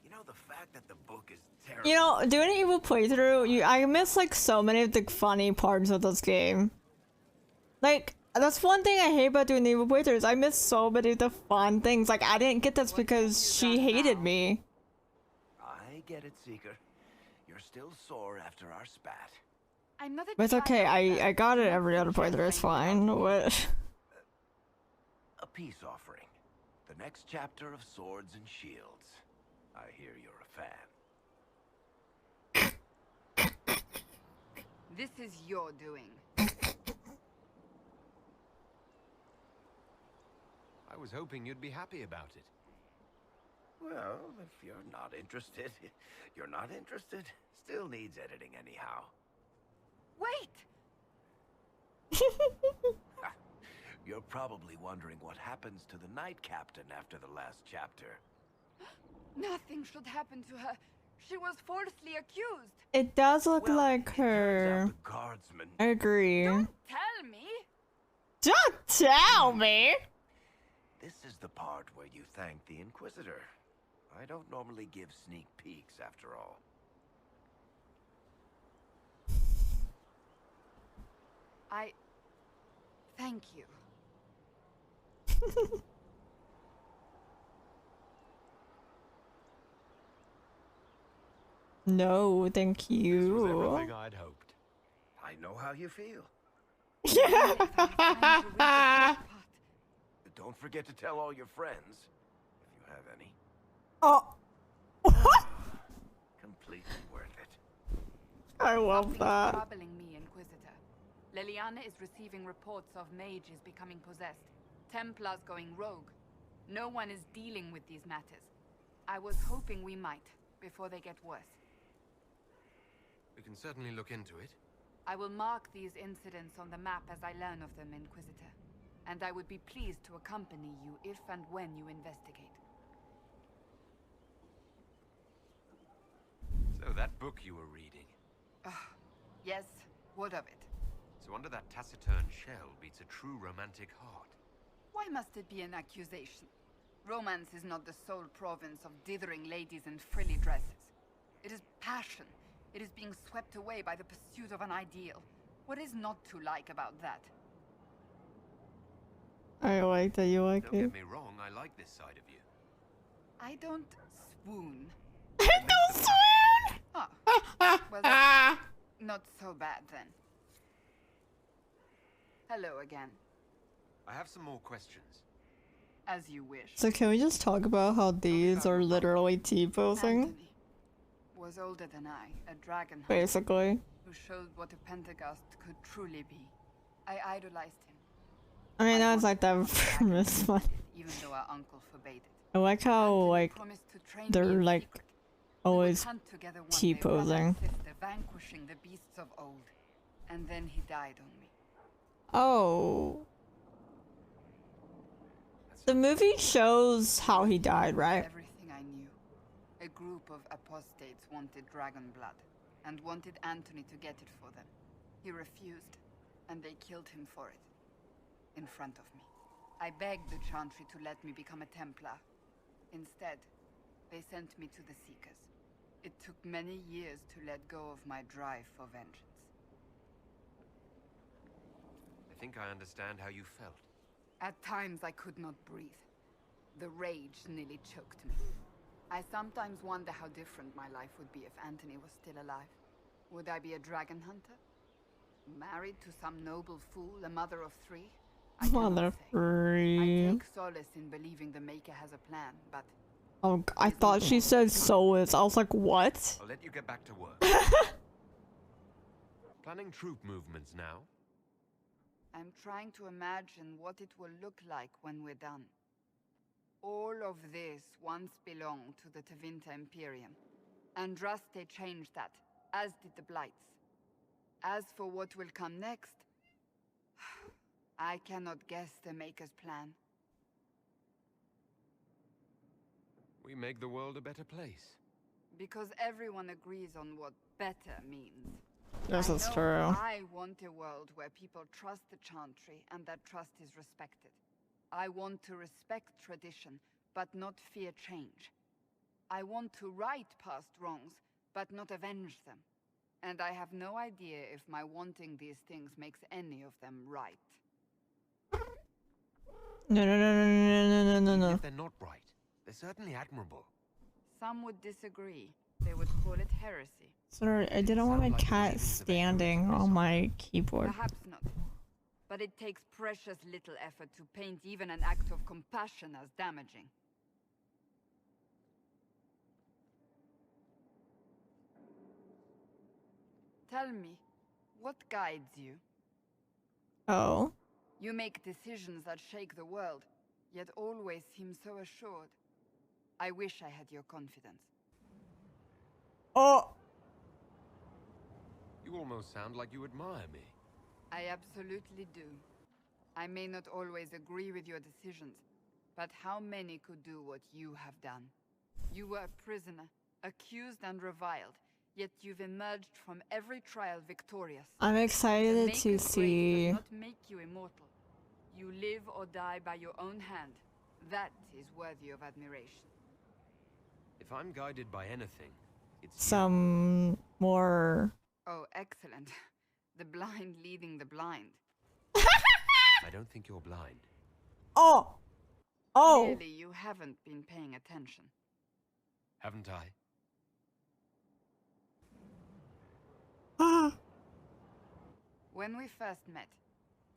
You know, the fact that the book is terrible. You know, doing an evil playthrough, I miss like so many of the funny parts of this game. Like, that's one thing I hate about doing the evil playthroughs. I miss so many of the fun things. Like, I didn't get this because she hated me. I get it, Seeker. You're still sore after our spat. I'm not a But it's okay, I got it every other playthrough, it's fine. What? A peace offering. The next chapter of Swords and Shields. I hear you're a fan. This is your doing. I was hoping you'd be happy about it. Well, if you're not interested, you're not interested. Still needs editing anyhow. Wait! You're probably wondering what happens to the Knight Captain after the last chapter. Nothing should happen to her. She was falsely accused. It does look Well, like it turns her. out the guardsman. I agree. Don't tell me. Don't tell me! This is the part where you thank the Inquisitor. I don't normally give sneak peeks, after all. Thank you. No, thank This was you. everything I'd hoped. I know how you feel. Yeah. Don't forget to tell all your friends, if you have any. Oh. What? Completely worth it. I love Something's that. troubling me, Inquisitor. Leliana is receiving reports of mages becoming possessed, Templars going rogue. No one is dealing with these matters. I was hoping we might, before they get worse. We can certainly look into it. I will mark these incidents on the map as I learn of them, Inquisitor. And I would be pleased to accompany you if and when you investigate. So that book you were reading, Yes, what of it? So under that taciturn shell beats a true romantic heart. Why must it be an accusation? Romance is not the sole province of dithering ladies in frilly dresses. It is passion. It is being swept away by the pursuit of an ideal. What is not to like about that? I like that you like Don't it. get me wrong, I like this side of you. I don't swoon. I don't swoon! Ah, well, that's not so bad then. Hello again. I have some more questions. As you wish. So can we just talk about how these are literally T-posing? Anthony was older than I, a dragon hunter, Basically. who showed what a Pentecost could truly be. I idolized him. I mean, I that's like that wanted to be from this one. even though our uncle forbade it. I like how, Anthony like, promised to train me they're in like secret. We would always hunt together one day, T-posing. brother and sister, vanquishing the beasts of old. And then he died on me. Oh. The movie shows how he died, right? Everything I knew. A group of apostates wanted dragon blood, and wanted Anthony to get it for them. He refused, and they killed him for it. In front of me. I begged the Chantry to let me become a Templar. Instead, they sent me to the Seekers. It took many years to let go of my drive for vengeance. I think I understand how you felt. At times I could not breathe. The rage nearly choked me. I sometimes wonder how different my life would be if Anthony was still alive. Would I be a dragon hunter? Married to some noble fool, a mother of 3? I cannot Mother say. I free. take solace in believing the Maker has a plan, but Oh, I thought she said soulless. I was like, what? I'll let you get back to work. Planning troop movements now? I'm trying to imagine what it will look like when we're done. All of this once belonged to the Tevinter Imperium. Andraste changed that, as did the Blights. As for what will come next, I cannot guess the Maker's plan. We make the world a better place. Because everyone agrees on what better means. This I is know true. I want a world where people trust the Chantry and that trust is respected. I want to respect tradition, but not fear change. I want to right past wrongs, but not avenge them. And I have no idea if my wanting these things makes any of them right. No, no, no, no, no, no, no, no, Even no. if they're not right, they're certainly admirable. Some would disagree. They would call it heresy. Sorry, I didn't want my Sound like cat ravings of standing ignorance. on my keyboard. Perhaps not. But it takes precious little effort to paint even an act of compassion as damaging. Tell me, what guides you? Oh. You make decisions that shake the world, yet always seem so assured. I wish I had your confidence. Oh. You almost sound like you admire me. I absolutely do. I may not always agree with your decisions, but how many could do what you have done? You were a prisoner, accused and reviled, yet you've emerged from every trial victorious. I'm The excited Maker's to grace see. does not make you immortal. You live or die by your own hand. That is worthy of admiration. If I'm guided by anything, it's you. Some more. Oh, excellent. The blind leading the blind. I don't think you're blind. Oh. Oh. Clearly, you haven't been paying attention. Haven't I? Ah. When we first met,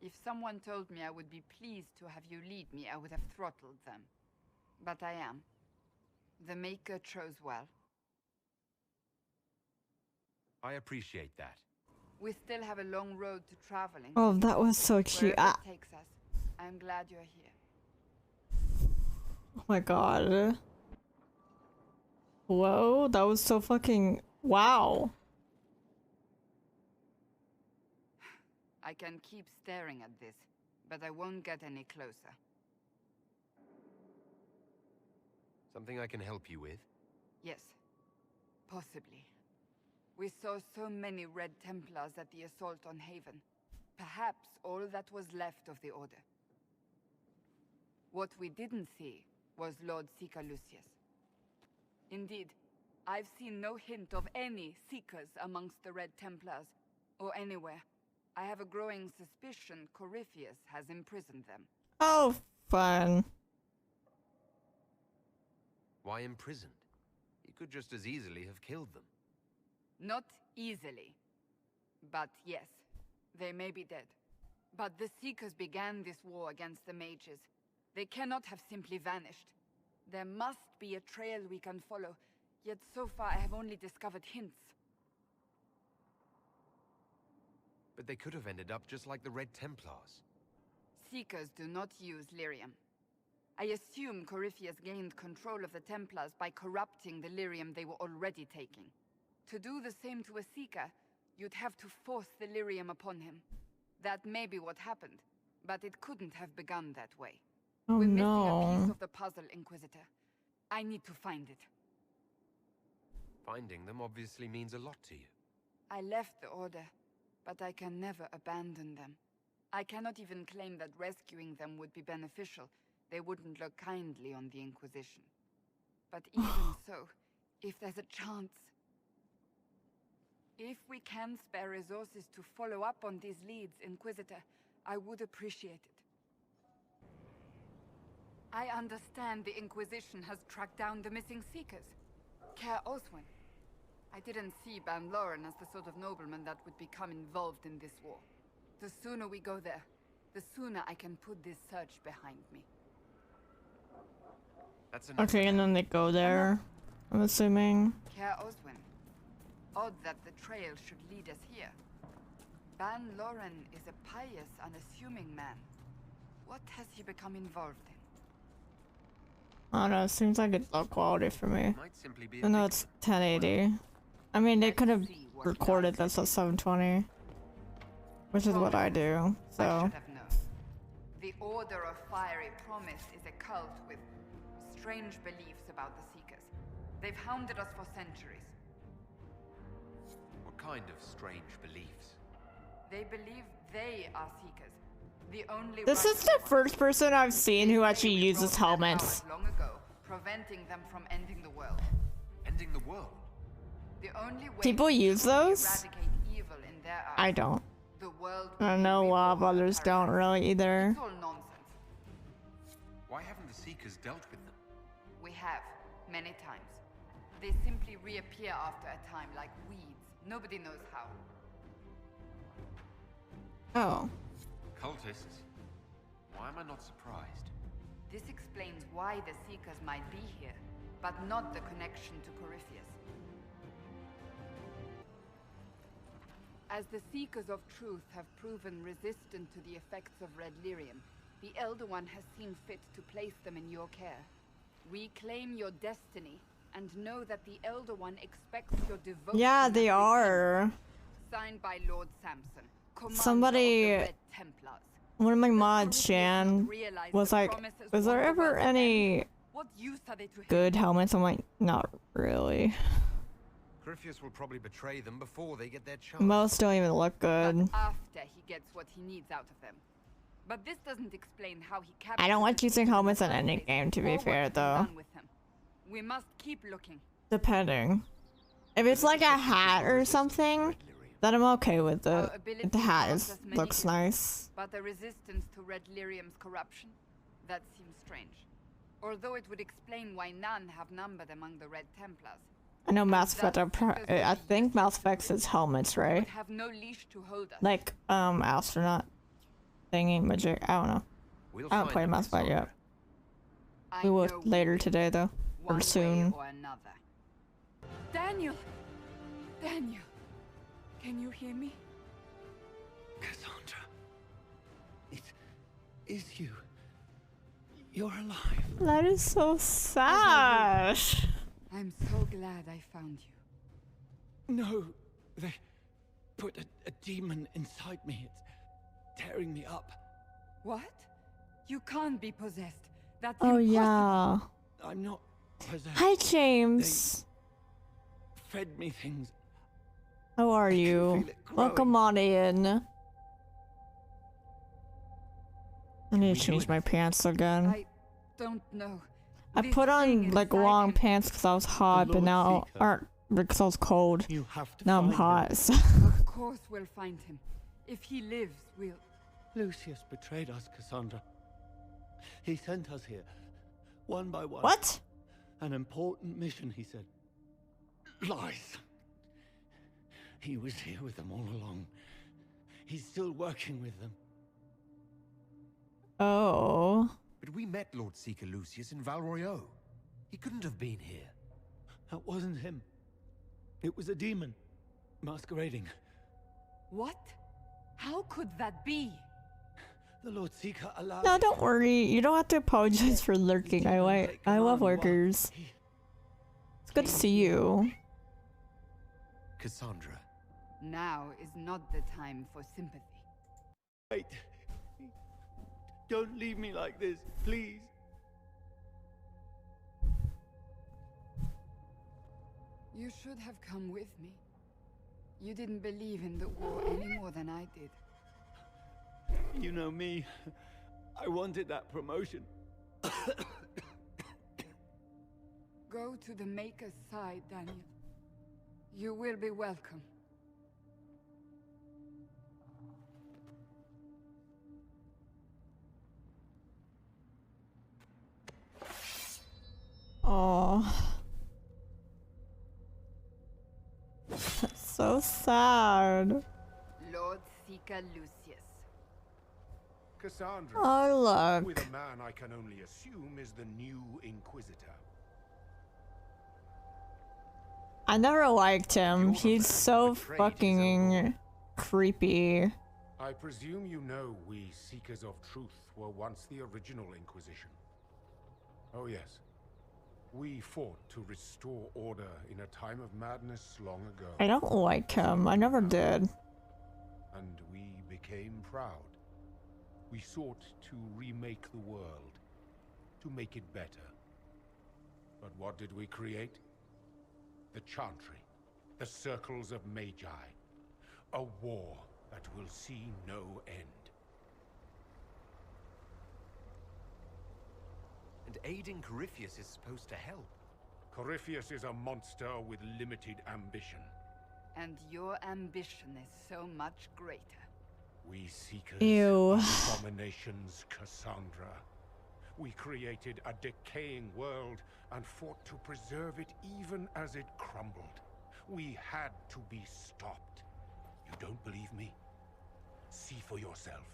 if someone told me I would be pleased to have you lead me, I would have throttled them. But I am. The Maker chose well. I appreciate that. We still have a long road to traveling. Oh, that was so cute. Wherever Ah. it takes us, I'm glad you're here. Oh my god. Whoa, that was so fucking. Wow. I can keep staring at this, but I won't get any closer. Something I can help you with? Yes, possibly. We saw so many Red Templars at the assault on Haven. Perhaps all that was left of the Order. What we didn't see was Lord Seeker Lucius. Indeed, I've seen no hint of any Seekers amongst the Red Templars, or anywhere. I have a growing suspicion Corypheus has imprisoned them. Oh, fun. Why imprisoned? He could just as easily have killed them. Not easily. But yes, they may be dead. But the Seekers began this war against the mages. They cannot have simply vanished. There must be a trail we can follow, yet so far I have only discovered hints. But they could have ended up just like the Red Templars. Seekers do not use lyrium. I assume Corypheus gained control of the Templars by corrupting the lyrium they were already taking. To do the same to a Seeker, you'd have to force the lyrium upon him. That may be what happened, but it couldn't have begun that way. Oh We're missing a piece no. of the puzzle, Inquisitor. I need to find it. Finding them obviously means a lot to you. I left the Order, but I can never abandon them. I cannot even claim that rescuing them would be beneficial. They wouldn't look kindly on the Inquisition. But even so, if there's a chance... If we can spare resources to follow up on these leads, Inquisitor, I would appreciate it. I understand the Inquisition has tracked down the missing Seekers. Care Oswin. I didn't see Ban Loren as the sort of nobleman that would become involved in this war. The sooner we go there, the sooner I can put this search behind me. That's enough. Okay, and then they go there, I'm assuming. Care Oswin. Odd that the trail should lead us here. Ban Loren is a pious, unassuming man. What has he become involved in? I don't know, seems like it's low quality for me. Might simply be a I know big it's 1080. I mean, they Let's could have see what recorded lies this at 720, which is what I do, I so. should have known. The Order of Fiery Promise is a cult with strange beliefs about the Seekers. They've hounded us for centuries. What kind of strange beliefs? They believe they are Seekers. The only This is the first person I've seen who actually uses helmets. Long ago, preventing them from ending the world. Ending the world? The only way People use to those? eradicate evil in their eyes, I don't. the world I know a lot of others don't really either. It's all nonsense. Why haven't the Seekers dealt with them? We have, many times. They simply reappear after a time like weeds. Nobody knows how. Oh. Cultists? Why am I not surprised? This explains why the Seekers might be here, but not the connection to Corypheus. As the Seekers of Truth have proven resistant to the effects of Red Lyrium, the Elder One has seen fit to place them in your care. We claim your destiny, and know that the Elder One expects your devotion. Yeah, they and are. Signed by Lord Samson, commander Somebody- of the Red Templars. One of my mods, Shan, was like, was there ever any What use are they to him? good helmets? I'm like, not really. Corypheus will probably betray them before they get their chance. Most don't even look good. But after he gets what he needs out of them. But this doesn't explain how he captured I don't like the using Seekers in helmets the in first any place, game, to or be what's fair, been though. done with them. We must keep looking. Depending. If it's like a hat or something, then I'm okay with Our it. ability If the hat grants is us many looks gifts, nice. But the resistance to Red Lyrium's corruption? That seems strange. Although it would explain why none have numbered among the Red Templars. I know Mass Effect. I think Mass Effect is helmets, Would right? have no leash to hold us. Like astronaut thingy magic. I don't know. We'll I haven't find played them, Mass Effect yet. Cassandra. I We will know later will, today though, one or way soon. or another. Daniel! Daniel! Can you hear me? Cassandra, it is you. You're alive. That is so sad. I'm so glad I found you. No, they put a demon inside me. It's tearing me up. What? You can't be possessed. That's Oh impossible. yeah. I'm not possessed. Hi James. Fed me things How are you? Welcome on in. I need to change my pants again. I don't know. I This put thing on like inside long him- pants because I was hot, but Lord now Seeker. aren't because I was cold. You have to Now I'm find hot. him. So. Of course we'll find him. If he lives, we'll... Lucius betrayed us, Cassandra. He sent us here, one by one. What? An important mission, he said. Lies. He was here with them all along. He's still working with them. Oh. But we met Lord Seeker Lucius in Val Royeaux. He couldn't have been here. That wasn't him. It was a demon, masquerading. What? How could that be? The Lord Seeker allowed No, it. don't worry. You don't have to apologize for lurking. I love lurkers. It's good to see you. Cassandra. Now is not the time for sympathy. Wait. Don't leave me like this, please. You should have come with me. You didn't believe in the war any more than I did. You know me. I wanted that promotion. Go to the Maker's side, Daniel. You will be welcome. Oh. That's so sad. Lord Seeker Lucius. Cassandra. Oh, With look. a man I can only assume is the new Inquisitor. I never liked him. You're the He's man so who betrayed his fucking creepy. I presume you know we Seekers of Truth were once the original Inquisition. Oh yes. We fought to restore order in a time of madness long ago. I don't like him. I never did. And we became proud. We sought to remake the world, to make it better. But what did we create? The Chantry, the Circles of Magi. A war that will see no end. And aiding Corypheus is supposed to help. Corypheus is a monster with limited ambition. And your ambition is so much greater. We Seekers Ew. are abominations, Cassandra. We created a decaying world and fought to preserve it even as it crumbled. We had to be stopped. You don't believe me? See for yourself.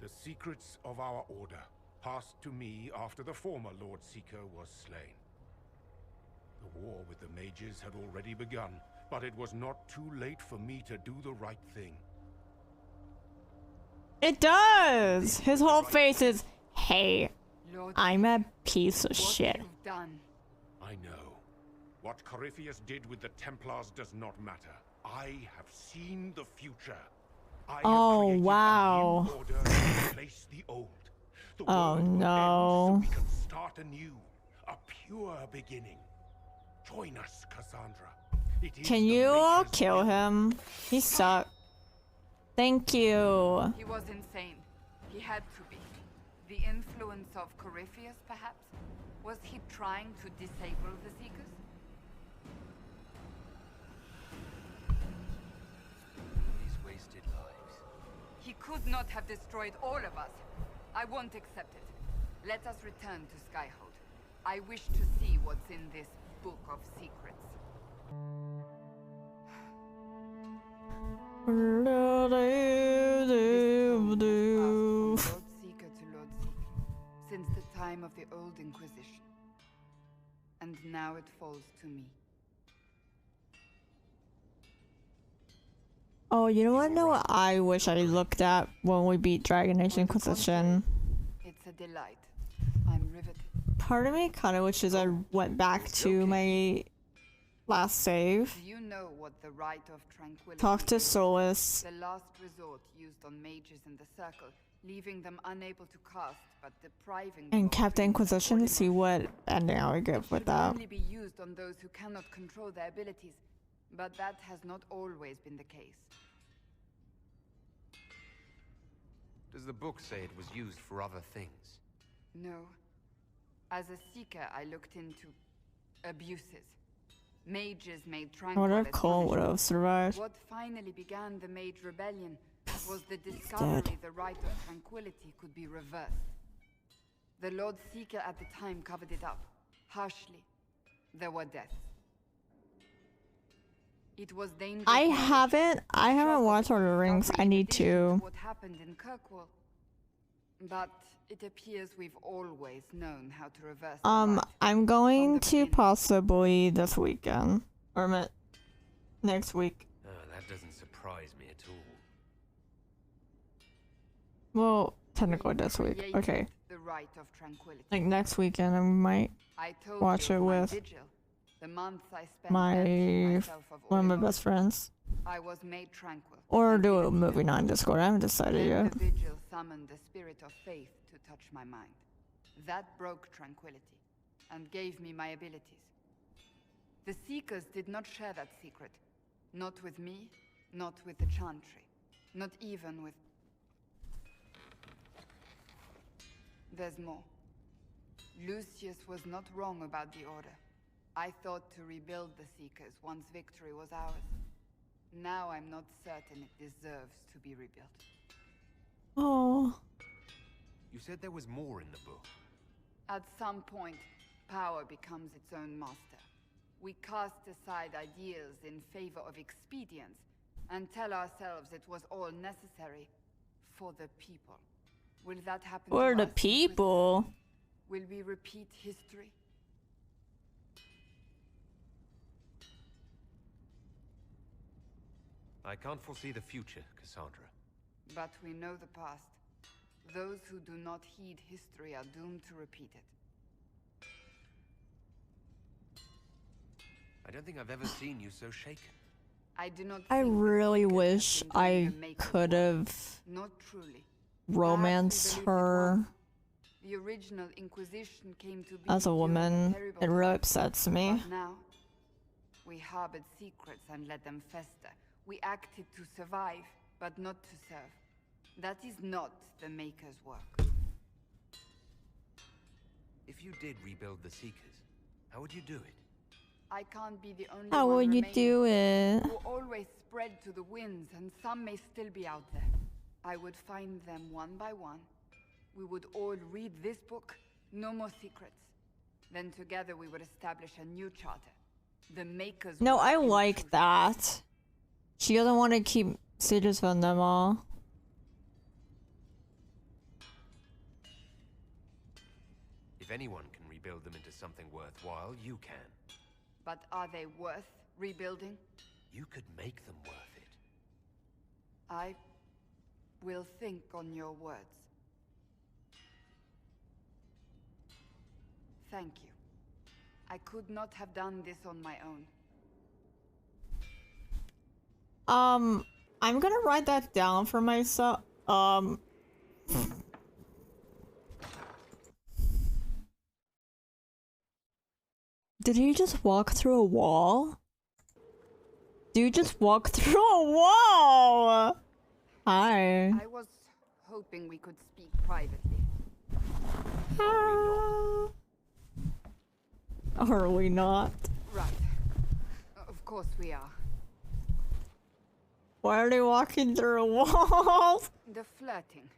The secrets of our order passed to me after the former Lord Seeker was slain. The war with the mages had already begun, but it was not too late for me to do the right thing. It does! His whole face is, hey, Lord, I'm a piece of what shit. you've done. I know. What Corypheus did with the Templars does not matter. I have seen the future. I have Oh, created wow. a new order to replace the old. The Oh, world will end no. so we can start anew. A pure beginning. Join us, Cassandra. It is Can the you all Maker's kill will. him? He sucks. Thank you. He was insane. He had to be. The influence of Corypheus, perhaps? Was he trying to disable the Seekers? These wasted lives. He could not have destroyed all of us. I won't accept it. Let us return to Skyhold. I wish to see what's in this book of secrets. Lord Seeker to Lord Seeker, since the time of the old Inquisition. And now it falls to me. Oh, you know what I wish I looked at when we beat Dragonage Inquisition? It's a delight. I'm riveted. Part of me kind of wishes I went back to my last save. Do you know what the Rite of Tranquility Talk to is? Solus The last resort used on mages in the Circle, leaving them unable to cast, but depriving them and of kept the freedom Inquisition to for see what ending I would It get with should that. only be used on those who cannot control their abilities. But that has not always been the case. Does the book say it was used for other things? No. As a seeker, I looked into abuses. Mages made I tranquil wonder as if Cole would punishment. have survived. What finally began the Mage Rebellion was the discovery the right of tranquility could be reversed. The Lord Seeker at the time covered it up, harshly. There were deaths. It was dangerous. I haven't watched Lord of the Rings. I need to. What happened in Kirkwall. But it appears we've always known how to reverse the right. I'm going to possibly this weekend. Or next week. Oh, that doesn't surprise me at all. Well, technically this week. Created Okay. The right of tranquility. Like next weekend I might I told watch you it of my with vigil, the month I spent my emptying myself of one of my Oregon. best friends. I was made tranquil. Or and do a innocent. movie night on Discord. I haven't decided Then yet. the vigil summoned the spirit of faith to touch my mind. That broke tranquility and gave me my abilities. The Seekers did not share that secret. Not with me, not with the Chantry, not even with... There's more. Lucius was not wrong about the Order. I thought to rebuild the Seekers once victory was ours. Now I'm not certain it deserves to be rebuilt. Oh. You said there was more in the book. At some point, power becomes its own master. We cast aside ideals in favor of expedience and tell ourselves it was all necessary for the people. Will that happen For to the us in people. Inquisition? Will we repeat history? I can't foresee the future, Cassandra. But we know the past. Those who do not heed history are doomed to repeat it. I don't think I've ever seen you so shaken. I do not I think the really Seekers wish have been doing I the Maker's could work. have Not truly. romanced Perhaps we believed it her once. The original Inquisition came to be as a during woman. terrible It really time. upsets me. But now, we harbored secrets and let them fester. We acted to survive, but not to serve. That is not the Maker's work. If you did rebuild the Seekers, how would you do it? I can't be the only How one would you remaining. do it? Who always spread to the winds, and some may still be out there. I would find them one by one. We would all read this book, no more secrets. Then together we would establish a new charter. The Maker's No, work I in like truth. that. She doesn't want to keep secrets from them all. If anyone can rebuild them into something worthwhile, you can. But are they worth rebuilding? You could make them worth it. I will think on your words. Thank you. I could not have done this on my own. I'm gonna write that down for myself. Did he just walk through a wall? Did you just walk through a wall? Hi. I was hoping we could speak privately. Are we not? Right. Of course we are. Why are they walking through a wall? The flirting.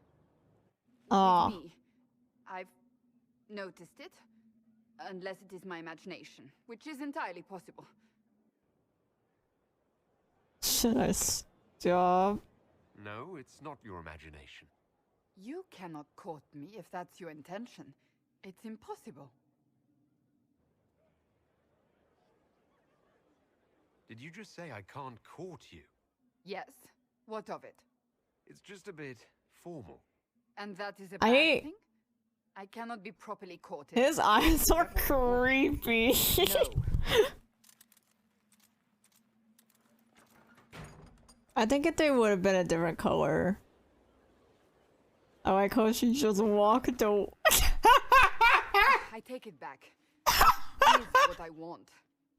Aw. With me. I've noticed it. Unless it is my imagination, which is entirely possible. Should I stop? No, it's not your imagination. You cannot court me if that's your intention. It's impossible. Did you just say I can't court you? Yes. What of it? It's just a bit formal. And that is a bad thing? I cannot be properly courted. His eyes are creepy. No. I think if they would have been a different color. I like how she just walked away. I take it back. That is what I want.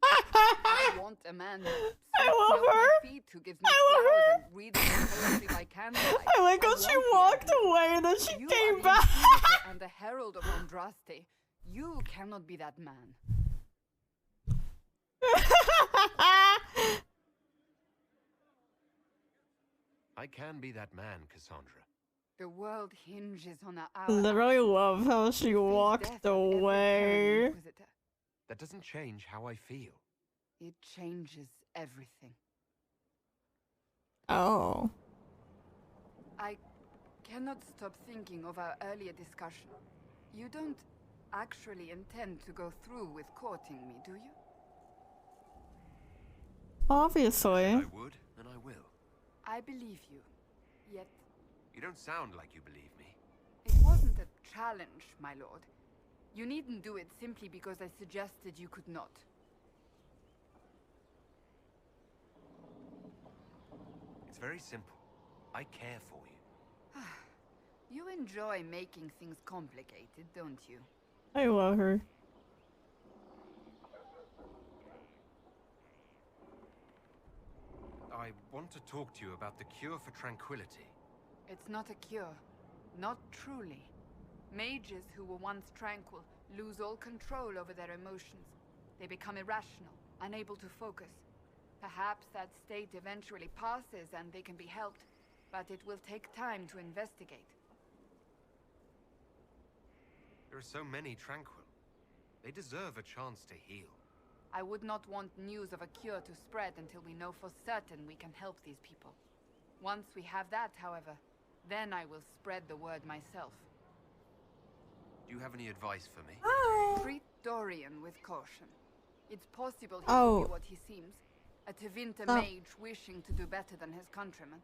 I want a man who I sits love me off her. my feet, who gives me flowers and reads my poetry by candlelight. I like how I she want the walked idea. away and then she You came are the back. Inquisitor and the herald of Andraste. You cannot be that man. I can be that man, Cassandra. The world hinges on our Literally actions. love how she We face walked death at every turn, away. Inquisitor. That doesn't change how I feel. It changes everything. Oh. I cannot stop thinking of our earlier discussion. You don't actually intend to go through with courting me, do you? Obviously. I would, and I will. I believe you. Yet, You don't sound like you believe me. it wasn't a challenge, my lord. You needn't do it simply because I suggested you could not. It's very simple. I care for you. You enjoy making things complicated, don't you? I love her. I want to talk to you about the cure for tranquility. It's not a cure. Not truly. Mages who were once tranquil lose all control over their emotions. They become irrational, unable to focus. Perhaps that state eventually passes and they can be helped, but it will take time to investigate. There are so many tranquil. They deserve a chance to heal. I would not want news of a cure to spread until we know for certain we can help these people. Once we have that, however, then I will spread the word myself. Do you have any advice for me? Treat Dorian with caution. It's possible he Oh. could be what he seems. A Tevinter Oh. mage wishing to do better than his countrymen.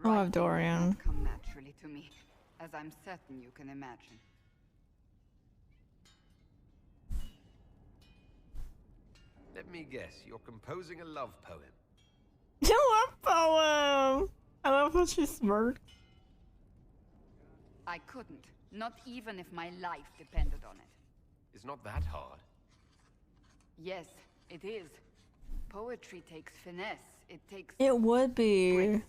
I love Writing will Dorian. not come naturally to me, as I'm certain you can imagine. Let me guess, you're composing a love poem. I love poem. I love how she smirked. I couldn't, not even if my life depended on it. It's not that hard. Yes, it is. Poetry takes finesse. It takes It would be. grace.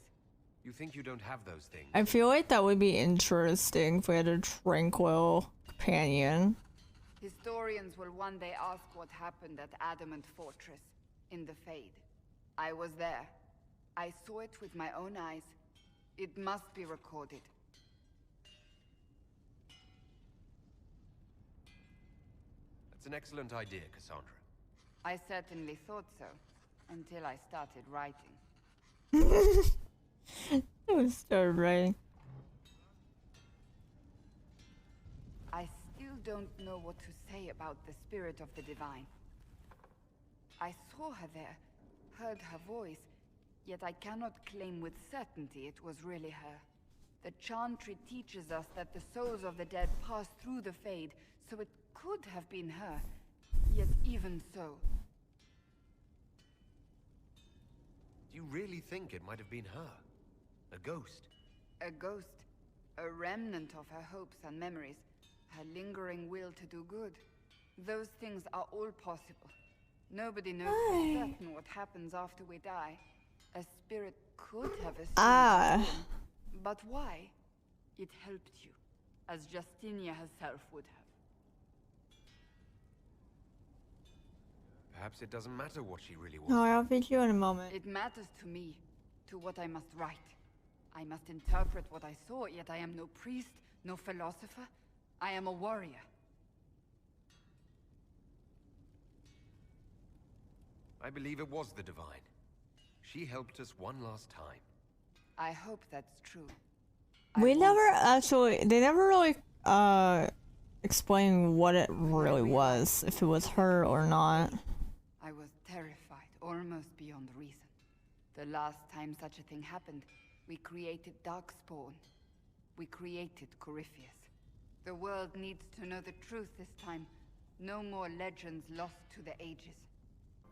You think you don't have those things? I feel like that would be interesting if we had a tranquil companion. Historians will one day ask what happened at Adamant Fortress, in the Fade. I was there. I saw it with my own eyes. It must be recorded. That's an excellent idea, Cassandra. I certainly thought so, until I started writing. It was so right. I still don't know what to say about the spirit of the divine. I saw her there, heard her voice, yet I cannot claim with certainty it was really her. The Chantry teaches us that the souls of the dead pass through the Fade, so it could have been her. Yet even so, Do you really think it might have been her? A ghost? a ghost, a remnant of her hopes and memories, her lingering will to do good. Those things are all possible. Nobody knows for certain what happens after we die. A spirit could have assumed Ah. the tomb, but why? It helped you, as Justinia herself would have. Perhaps it doesn't matter what she really was. No, I'll feed you in a moment. It matters to me, to what I must write. I must interpret what I saw, yet I am no priest, no philosopher. I am a warrior. I believe it was the Divine. She helped us one last time. I hope that's true. We I want never actually. They never really explain what it really was, if it was her or not. I was terrified, almost beyond reason. The last time such a thing happened, we created Darkspawn. We created Corypheus. The world needs to know the truth this time. No more legends lost to the ages.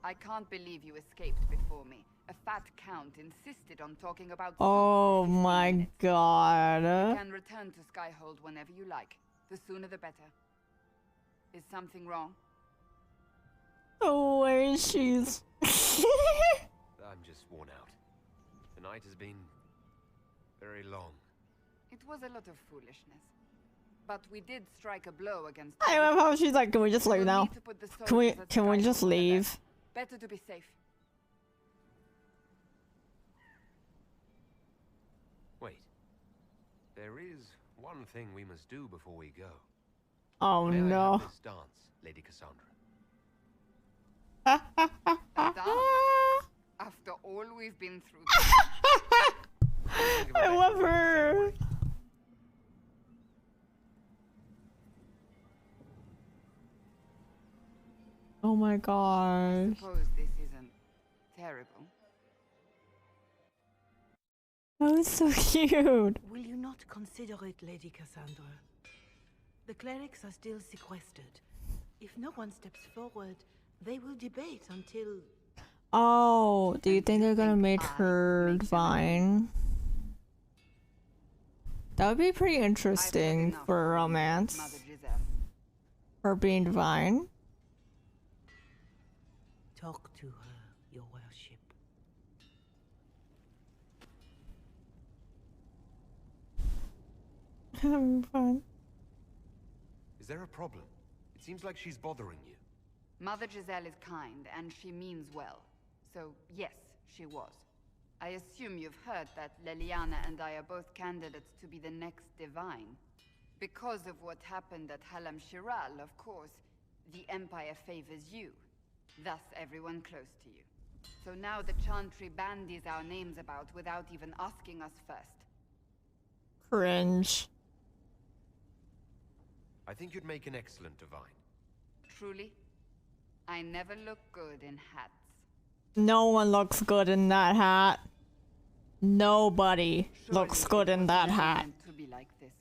I can't believe you escaped before me. A fat count insisted on talking about soup Oh for 15 my minutes. You god. can return to Skyhold whenever you like. The sooner the better. Is something wrong? The way she's. I'm just worn out. The night has been very long. It was a lot of foolishness. But we did strike a blow against. I love how she's like, can we just leave We'll now? need to put the Can we soldiers at can we strike just order. leave? Better to be safe. Wait. There is one thing we must do before we go. Oh May I no. have this dance, Lady Cassandra? A dance? After all we've been through. Think of a I better love way to her. celebrate. Oh my gosh. Suppose this isn't terrible. That was so cute. Will you not consider it, Lady Cassandra? The clerics are still sequestered. If no one steps forward, they will debate until... Oh, do you think they're gonna make I her make divine? That would be pretty I've had interesting enough for a of romance. Mother Giselle. Her being divine. Talk to her, your worship. Having fun. Is there a problem? It seems like she's bothering you. Mother Giselle is kind, and she means well. So, yes, she was. I assume you've heard that Leliana and I are both candidates to be the next divine. Because of what happened at Halam Shiral, of course, the Empire favors you. Thus, everyone close to you. So now the Chantry bandies our names about without even asking us first. Cringe. I think you'd make an excellent divine. Truly, I never look good in hats. No one looks good in that hat. Nobody Surely looks good it in was that never hat. meant to be like this.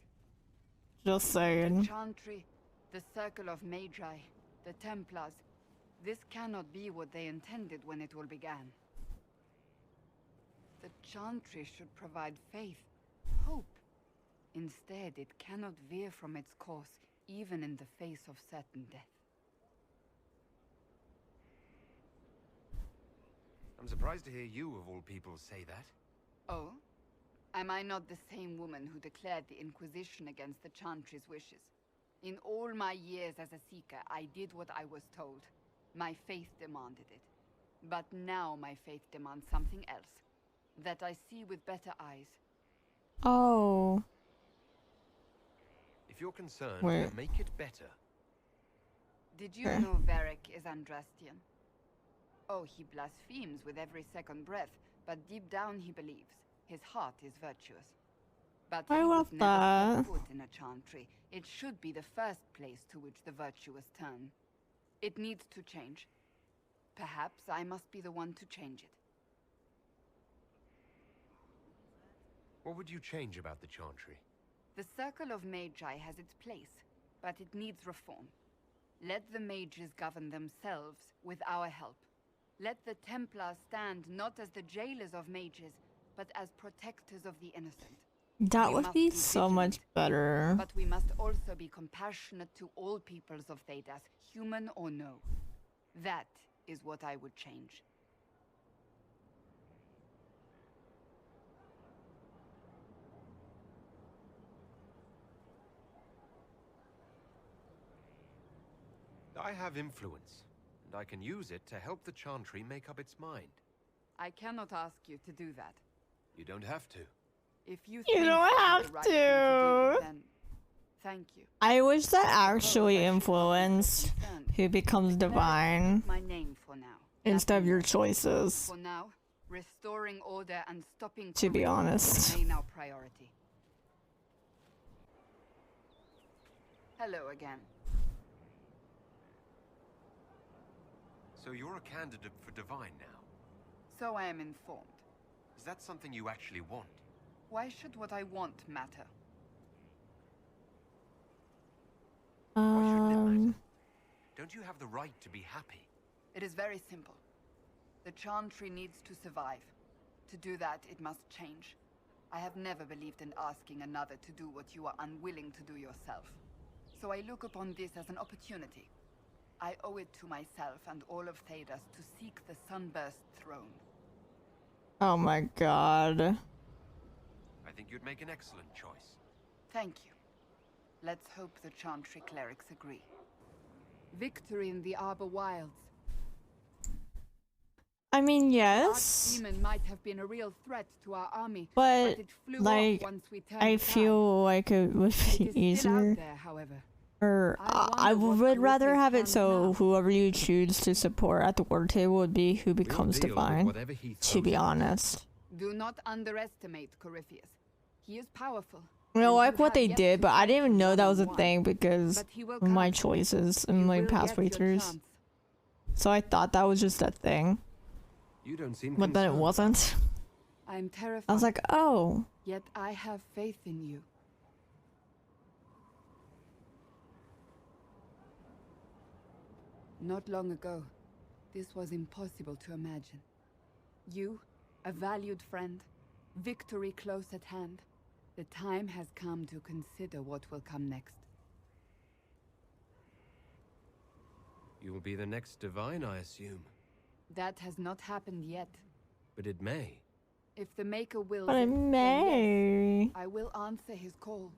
Just saying. Chantry, the Circle of Magi, the Templars. This cannot be what they intended when it all began. The Chantry should provide faith, hope. Instead, it cannot veer from its course, even in the face of certain death. I'm surprised to hear you, of all people, say that. Oh? Am I not the same woman who declared the Inquisition against the Chantry's wishes? In all my years as a Seeker, I did what I was told. My faith demanded it. But now my faith demands something else. That I see with better eyes. Oh. If you're concerned, Wait. then make it better. Did you know Varric is Andrastian? Oh, he blasphemes with every second breath, but deep down he believes. His heart is virtuous. But I he love was never that. set foot in a Chantry. It should be the first place to which the virtuous turn. It needs to change. Perhaps I must be the one to change it. What would you change about the Chantry? The Circle of Magi has its place, but it needs reform. Let the mages govern themselves with our help. Let the Templars stand not as the jailers of mages, but as protectors of the innocent. That We would must be be so vigilant, much better. But we must also be compassionate to all peoples of Thedas, human or no. That is what I would change. I have influence, and I can use it to help the Chantry make up its mind. I cannot ask you to do that. You don't have to. If you You think don't it is have the right thing to do, to. then thank you. I wish that actually Suppose I should not be so influenced concerned. who becomes divine My name for now. instead of Nothing your more. choices. For now, restoring order and stopping To be corruption honest. remain our priority. Hello again. So you're a candidate for divine now. So I am informed. Is that something you actually want? Why should what I want matter? Why shouldn't it matter? Um, Don't you have the right to be happy? It is very simple. The Chantry needs to survive. To do that, it must change. I have never believed in asking another to do what you are unwilling to do yourself. So I look upon this as an opportunity. I owe it to myself and all of Thedas to seek the Sunburst throne. Oh my god. I think you'd make an excellent choice. Thank you. Let's hope the Chantry clerics agree. Victory in the Arbor Wilds. I mean, The yes, Archdemon might have been a real threat to our army, but it flew like, off once we turned I back. feel like it would It be is still easier. out there, however. Or I wonder what would rather Lucius have it plans so now. whoever you choose to support at the war table would be who becomes deal with divine. whatever he To be throws at us. honest. Do not underestimate Corypheus. He is powerful. You know, and like you what have they yet did, to but I fight didn't even him know that was a one-on-one. thing because But he will of my come. choices You in like will past get your playthroughs. chance. So I thought that was just a thing, You don't seem but then it concerned. wasn't. I'm terrified. I was like, oh. Yet I have faith in you. Not long ago, this was impossible to imagine. You, a valued friend, victory close at hand. The time has come to consider what will come next. You will be the next divine, I assume. That has not happened yet. But it may. If the Maker wills But I it, then may. yes, I will answer his call.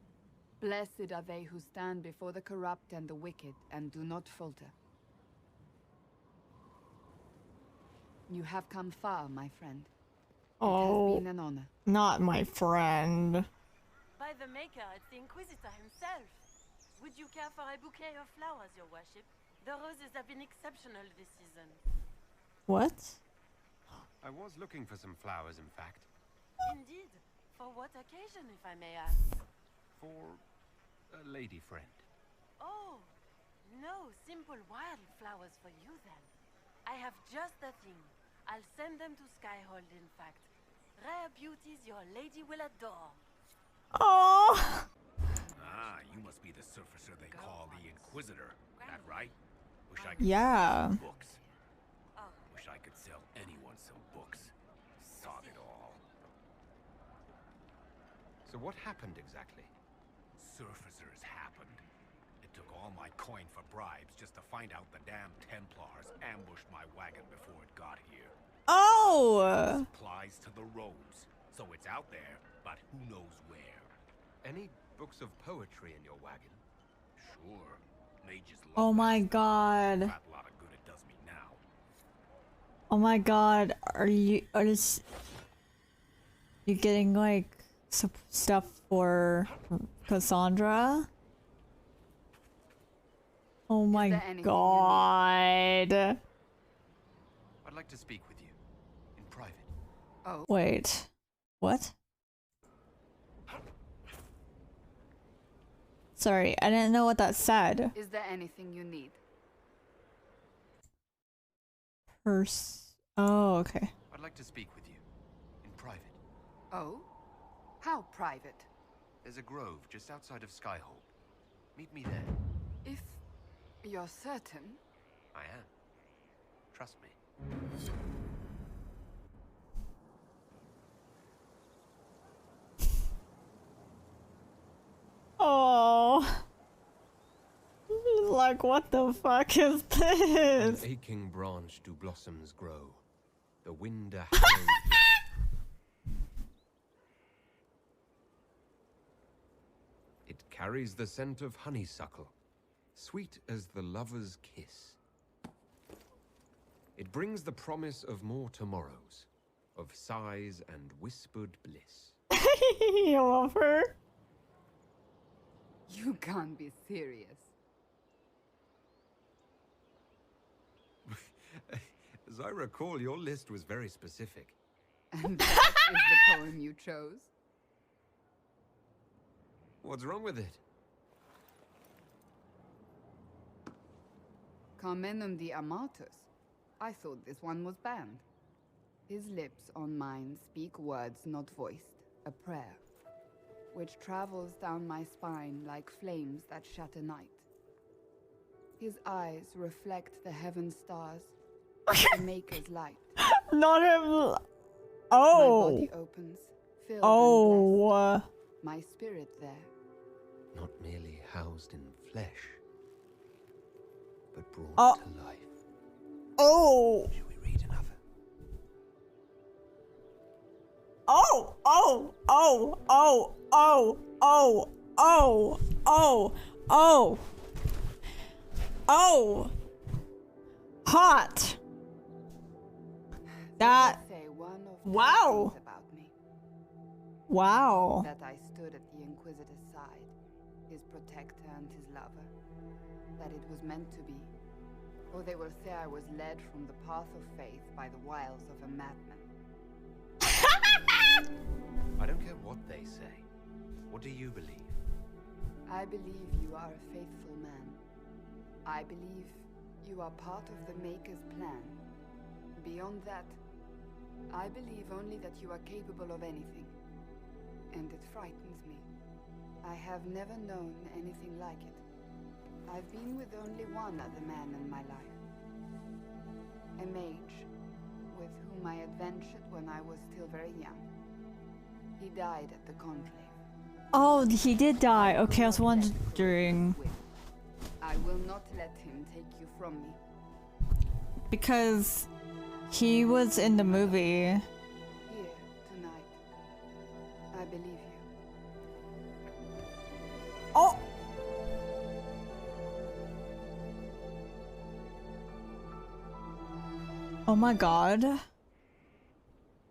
Blessed are they who stand before the corrupt and the wicked and do not falter. You have come far, my friend. It Oh, has been an honor. not my friend. By the Maker, it's the Inquisitor himself. Would you care for a bouquet of flowers, your worship? The roses have been exceptional this season. What? I was looking for some flowers, in fact. Indeed. For what occasion, if I may ask? For a lady friend. Oh, no simple wildflowers for you then. I have just the thing. I'll send them to Skyhold, in fact. Rare beauties your lady will adore. Oh. Ah, you must be the surfacer they call the Inquisitor. That right? Wish I could Yeah. sell books. Wish I could sell anyone some books. Sod it all. So what happened exactly? Surfacers happened. It took all my coin for bribes just to find out the damn Templars ambushed my wagon before it got here. Oh. Supplies to the roads. So it's out there, but who knows where. Any books of poetry in your wagon? Sure. Mages love Oh my that stuff. god. Fat lot of good it does me now. Oh my god. Are you getting like stuff for Cassandra? Oh my there anything you need? god. I'd like to speak with you. In private. Oh, Wait. What? Sorry, I didn't know what that said. is there anything you need? Oh, okay. I'd like to speak with you. In private. Oh? How private? There's a grove just outside of Skyhold. Meet me there. If you're certain. I am. Trust me. Oh. Like, what the fuck is An this? aching branch do blossoms grow. The wind a hallowed It carries the scent of honeysuckle, sweet as the lover's kiss. It brings the promise of more tomorrows, of sighs and whispered bliss. I love her. You can't be serious. As I recall, your list was very specific. And that is the poem you chose? What's wrong with it? Carmenum de Amatus. I thought this one was banned. His lips on mine speak words not voiced, a prayer, which travels down my spine like flames that shatter night. His eyes reflect the heaven stars, the Maker's light. Not him. My Oh. body opens, filled and Oh. blessed. My spirit there. Not merely housed in flesh, but brought to life. Oh. Shall we read another? Oh, oh, oh, oh, oh, oh, oh, oh, oh, oh, hot. That, Say one of two wow, things about me. wow. That I stood at the Inquisitor's side, his protector and his lover. That it was meant to be. Or they will say I was led from the path of faith by the wiles of a madman. I don't care what they say. What do you believe? I believe you are a faithful man. I believe you are part of the Maker's plan. Beyond that, I believe only that you are capable of anything. And it frightens me. I have never known anything like it. I've been with only one other man in my life. A mage, with whom I adventured when I was still very young. He died at the Conclave. Oh, he did die. Okay, I was wondering. I will not let him take you from me. Because he was in the movie. Here, tonight. I believe you. Oh! Oh my god.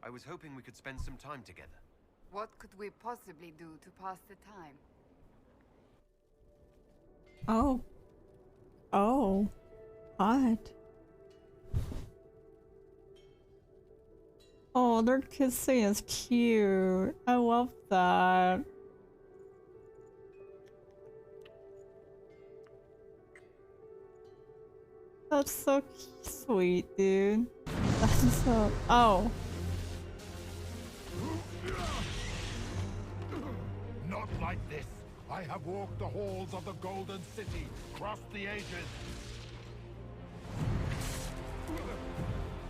I was hoping we could spend some time together. What could we possibly do to pass the time? Oh. Oh. Hot. Oh, their kissing is cute. I love that. That's so sweet, dude. That's so... Oh. Not like this. I have walked the halls of the Golden City, crossed the ages.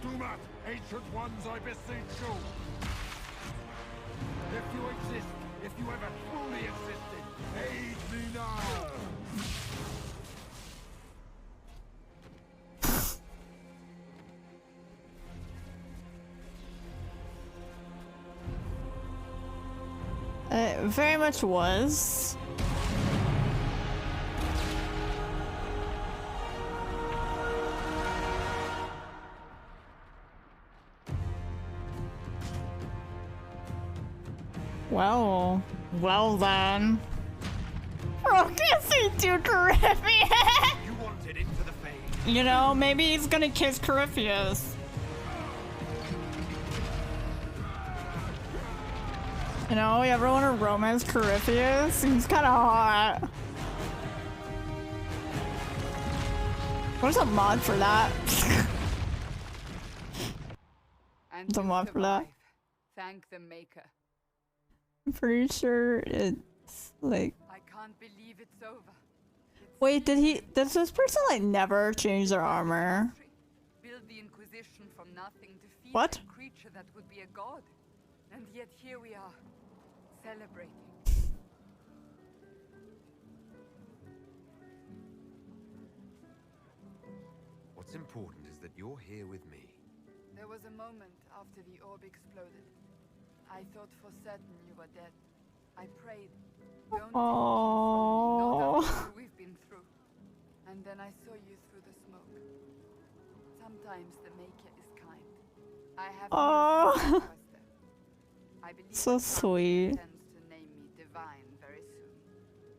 Do not, ancient ones, I beseech you. If you exist, if you ever truly existed, aid me now. It very much was. Well then. Oh, kiss he too, Corypheus? You wanted into the fade. You know, maybe he's gonna kiss Corypheus. You know, you ever want to romance Corypheus? He's kind of hot. What's a mod for that? And There's a mod for that. Thank the Maker. I'm pretty sure it's like... I can't believe it's over. Wait, does this person like never change their armor? Build the Inquisition from nothing, defeat What? a creature that would be a god. And yet here we are, celebrating. What's important is that you're here with me. There was a moment after the orb exploded. I thought for certain you were dead. I prayed, don't take you from me, not after all we've been through. And then I saw you through the smoke. Sometimes the Maker is kind. I have Oh, I believe so that God sweet. intends to name me divine very soon.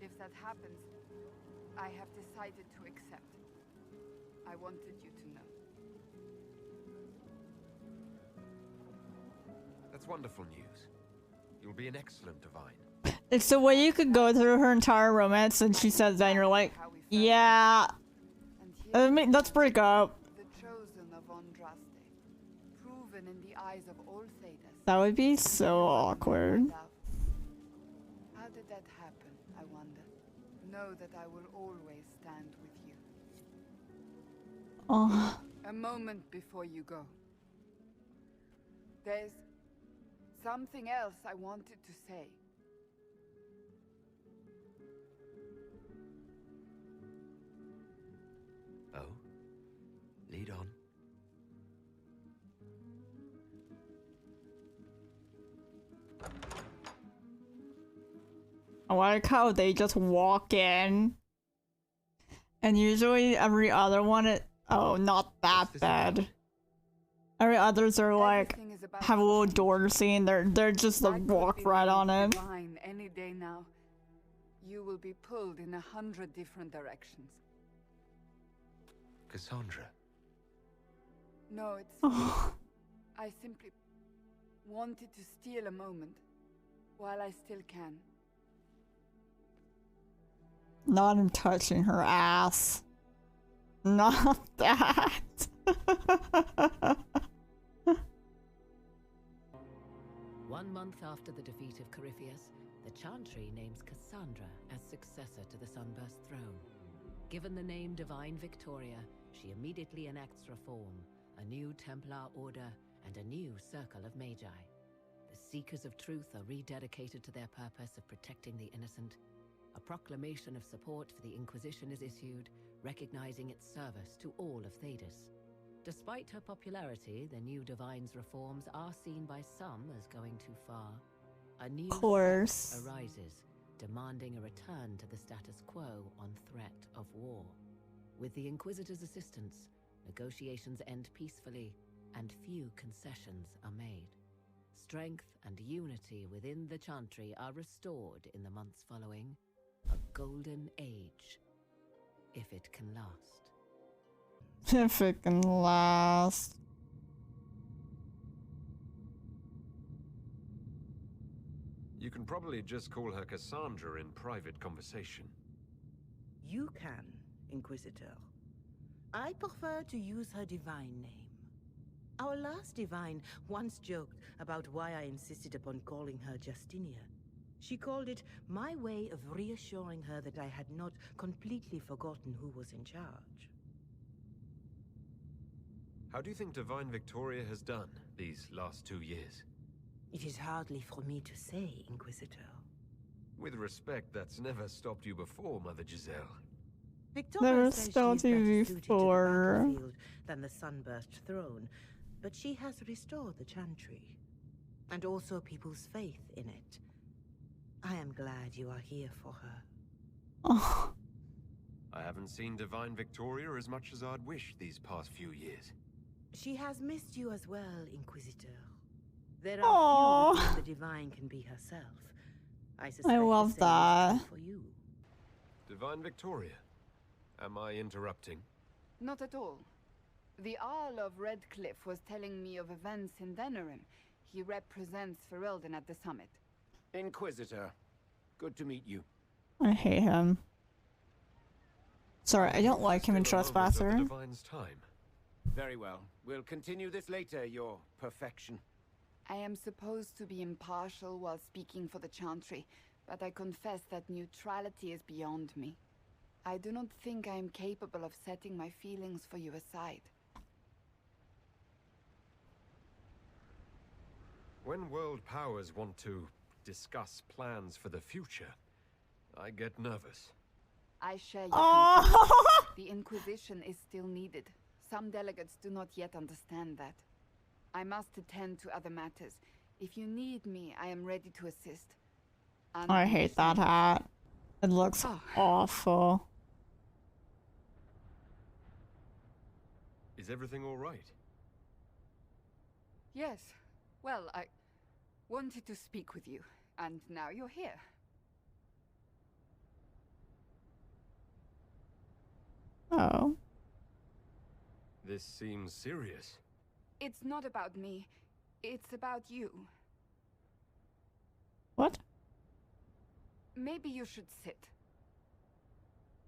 If that happens, I have decided to accept. I wanted you to know. That's wonderful news. You'll be an excellent divine. It's the way you could go through her entire romance and she says that and you're like, yeah. I mean, let's break up. The chosen of Andraste, proven in the eyes of all Thedas. That would be so awkward. How did that happen, I wonder? Know that I will always stand with you. Oh. A moment before you go. There's something else I wanted to say. Oh? Lead on. I like how they just walk in. And usually every other one not that bad. Every others are like have a little door scene. They're just like walk right on it. Any day now. You will be pulled in 100 different directions. Cassandra. No, it's I simply wanted to steal a moment while I still can. Not him touching her ass. Not that. 1 month after the defeat of Corypheus, the Chantry names Cassandra as successor to the Sunburst throne. Given the name Divine Victoria, she immediately enacts reform, a new Templar order, and a new circle of magi. The Seekers of Truth are rededicated to their purpose of protecting the innocent. A proclamation of support for the Inquisition is issued, recognizing its service to all of Thedas. Despite her popularity, the new Divine's reforms are seen by some as going too far. A new threat arises, demanding a return to the status quo on threat of war. With the Inquisitor's assistance, negotiations end peacefully, and few concessions are made. Strength and unity within the Chantry are restored in the months following. A golden age, if it can last. If it can last. You can probably just call her Cassandra in private conversation. You can, Inquisitor. I prefer to use her divine name. Our last divine once joked about why I insisted upon calling her Justinia. She called it my way of reassuring her that I had not completely forgotten who was in charge. How do you think Divine Victoria has done these last 2 years? It is hardly for me to say, Inquisitor. With respect, that's never stopped you before, Mother Giselle. Victoria Never says she is stopped better you suited before. to the battlefield than the Sunburst throne, but she has restored the Chantry, and also people's faith in it. I am glad you are here for her. Oh. I haven't seen Divine Victoria as much as I'd wish these past few years. She has missed you as well, Inquisitor. There are few with whom the Divine can be herself. I suspect love the same that. is true for you. Divine Victoria, am I interrupting? Not at all. The Arl of Redcliffe was telling me of events in Denerim. He represents Ferelden at the summit. Inquisitor, good to meet you. I hate him. Sorry, I don't like him in Trespasser. Divine's time. Very well. We'll continue this later, your perfection. I am supposed to be impartial while speaking for the Chantry, but I confess that neutrality is beyond me. I do not think I am capable of setting my feelings for you aside. When world powers want to discuss plans for the future, I get nervous. I share your concern. The Inquisition is still needed. Some delegates do not yet understand that. I must attend to other matters. If you need me, I am ready to assist. I hate that hat. It looks awful. Is everything all right? Yes. Well, I wanted to speak with you, and now you're here. Oh. This seems serious. It's not about me. It's about you. What? Maybe you should sit.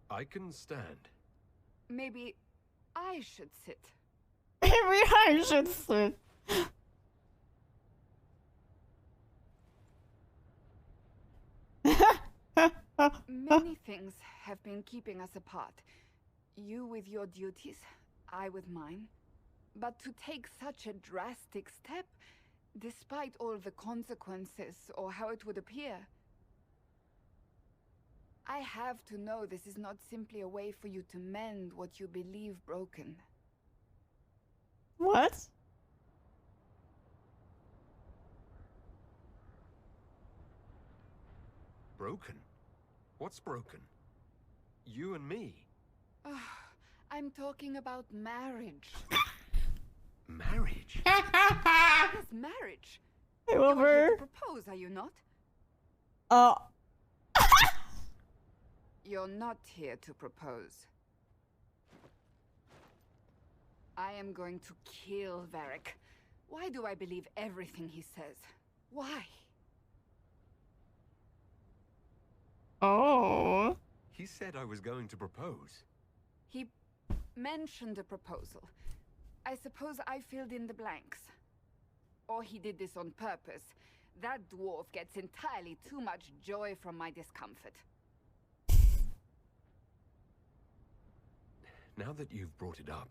I can stand. Maybe I should sit. Maybe I should sit. Many things have been keeping us apart. You with your duties, I with mine. But to take such a drastic step, despite all the consequences or how it would appear. I have to know this is not simply a way for you to mend what you believe broken. What? Broken? What's broken? You and me. I'm talking about marriage. Marriage? Yes, marriage. Hey, You are here Wilbur. to propose, are you not? You're not here to propose. I am going to kill Varric. Why do I believe everything he says? Why? Oh. He said I was going to propose. He mentioned a proposal. I suppose I filled in the blanks. Or he did this on purpose. That dwarf gets entirely too much joy from my discomfort. Now that you've brought it up,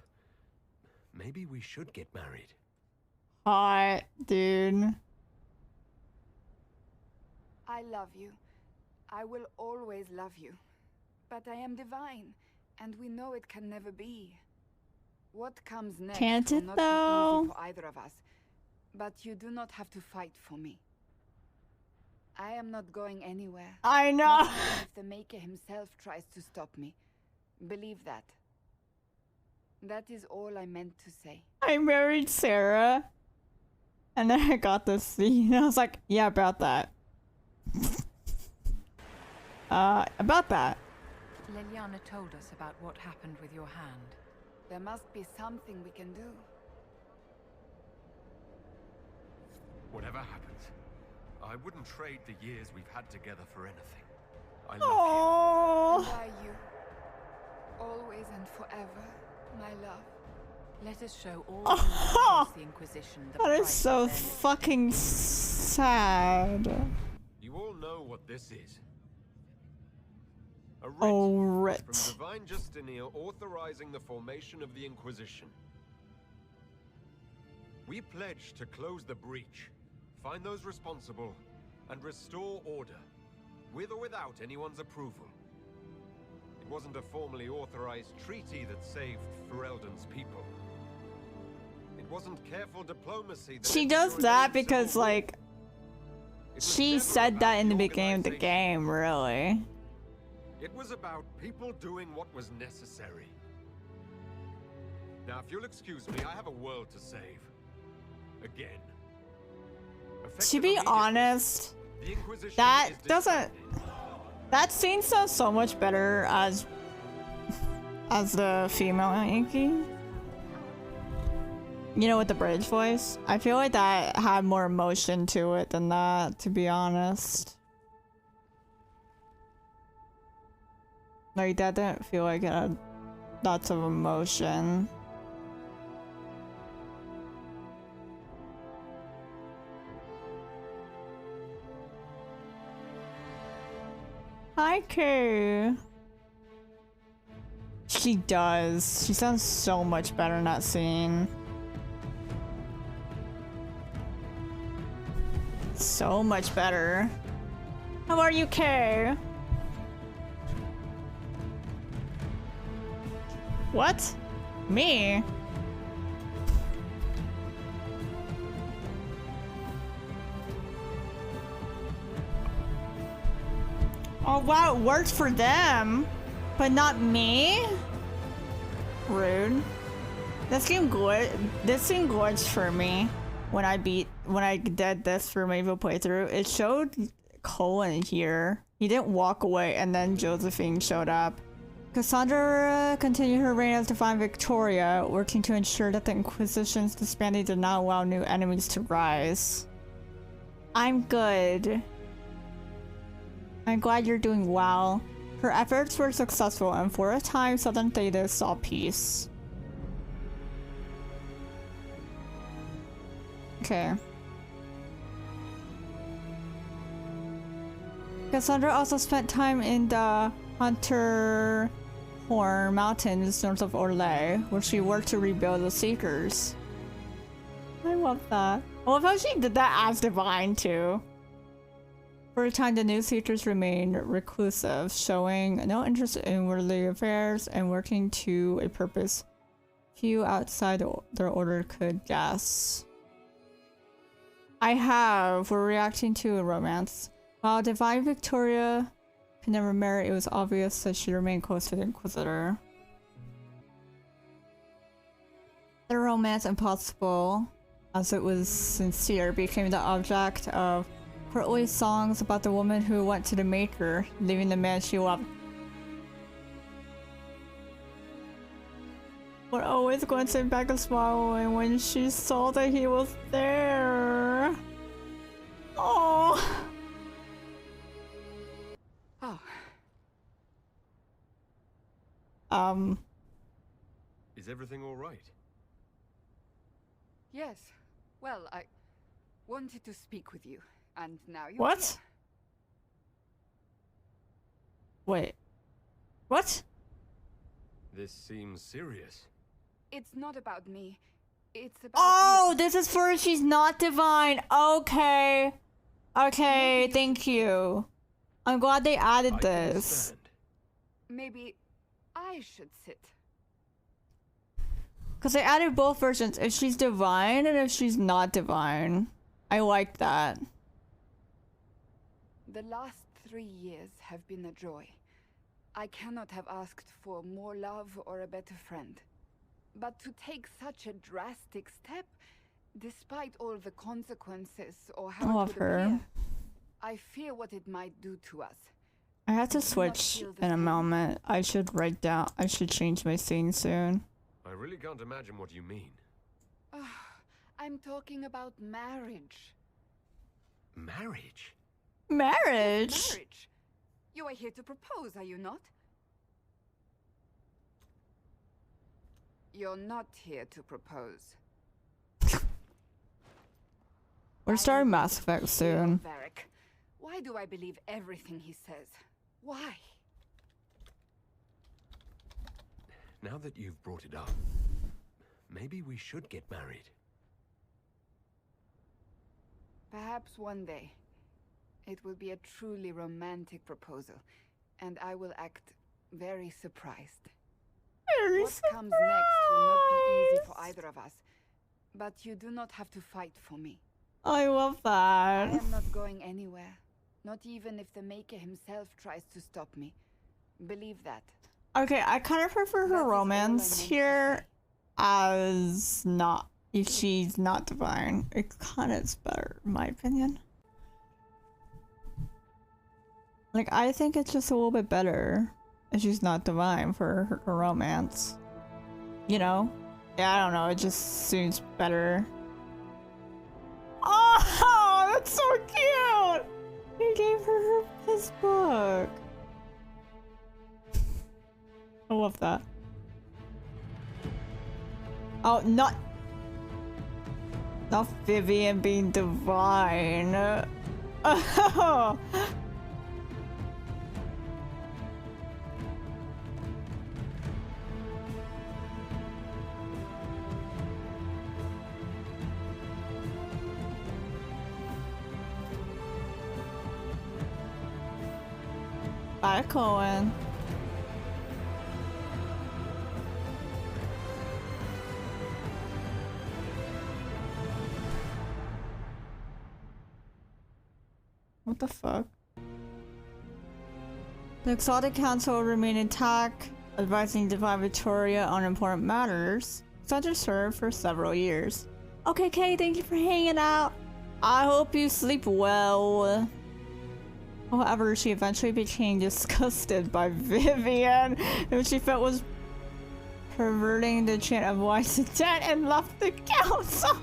maybe we should get married. Hot, dude. I love you. I will always love you. But I am divine, and we know it can never be. What comes next Can't will it, not though? be easy for either of us. But you do not have to fight for me. I am not going anywhere. I know. Not even if the Maker himself tries to stop me. Believe that. That is all I meant to say. I married Sarah. And then I got this scene. I was like, yeah, about that. About that. Leliana told us about what happened with your hand. There must be something we can do. Whatever happens, I wouldn't trade the years we've had together for anything. I love Aww. And are you? Always and forever, my love. Let us show all Oh, the Inquisition the that is price so of their fucking sad. you. You all know what this is. A writ Oh, writ. from Divine Justinia authorizing the formation of the Inquisition. We pledge to close the breach, find those responsible, and restore order, with or without anyone's approval. It wasn't a formally authorized treaty that saved Ferelden's people. It wasn't careful diplomacy that She ended does your that invading because, civil war. like, It was she never said about that in the the beginning of the organization. game, really. It was about people doing what was necessary. Now, if you'll excuse me, I have a world to save. Again. To Effective be immediately, honest, the Inquisition that is doesn't... disbanded. That scene sounds so much better as the female Inky. You know, with the bridge voice. I feel like that had more emotion to it than that, to be honest. Like, that didn't feel like it had lots of emotion. Hi, Kay. She does. She sounds so much better in that scene. So much better. How are you, Kay? What? Me? Oh wow, it worked for them, but not me? Rude. This game glitched for me when I did this for Mayville playthrough. It showed Colin here. He didn't walk away and then Josephine showed up. Cassandra continued her reign as Divine Victoria, working to ensure that the Inquisition's disbanding did not allow new enemies to rise. I'm good. I'm glad you're doing well. Her efforts were successful, and for a time, Southern Theta saw peace. Okay. Cassandra also spent time in the Hunter Horn Mountains north of Orlais, where she worked to rebuild the Seekers. I love that. I love how she did that as Divine, too. For a time, the new teachers remained reclusive, showing no interest in worldly affairs and working to a purpose few outside their order could guess. We're reacting to a romance. While Divine Victoria could never marry, it was obvious that she remained close to the Inquisitor. The romance, impossible as it was sincere, became the object of courtly songs about the woman who went to the Maker, leaving the man she loved. But always glancing back and smiling when she saw that he was there. Oh. Is everything all right? Yes. Well, I wanted to speak with you, and now you're What? here. Wait. What? This seems serious. It's not about me. It's about Oh, this is for she's not divine. Okay. Okay, thank you. I'm glad they added this. Maybe I should sit. Because they added both versions, if she's divine and if she's not divine. I like that. The last 3 years have been a joy. I cannot have asked for more love or a better friend. But to take such a drastic step, despite all the consequences or how I it love would her. appear, I fear what it might do to us. I have to switch in a moment. I should change my scene soon. I really can't imagine what you mean. I'm talking about marriage. Marriage? Marriage? Marriage. You are here to propose, are you not? You're not here to propose. We're starting Mass Effect soon. Varric, why do I believe everything he says? Why? Now that you've brought it up, maybe we should get married. Perhaps one day. It will be a truly romantic proposal, and I will act very surprised. What comes next will not be easy for either of us, but you do not have to fight for me. I love that. I am not going anywhere, not even if the Maker himself tries to stop me. Believe that. Okay, I kind of prefer her romance here as not, if she's not divine. It kind of is better, in my opinion. Like, I think it's just a little bit better if she's not divine for her romance. You know? Yeah, I don't know, it just seems better. Oh, that's so cute! He gave her his book. I love that. Oh, not Vivian being divine. Oh. Bye, Cohen. What the fuck? The Exalted Council will remain intact, advising Divine Victoria on important matters. Cassandra served for several years. Okay, Kay, thank you for hanging out. I hope you sleep well. However, she eventually became disgusted by Vivian, who she felt was perverting the chant of wise intent, and left the council.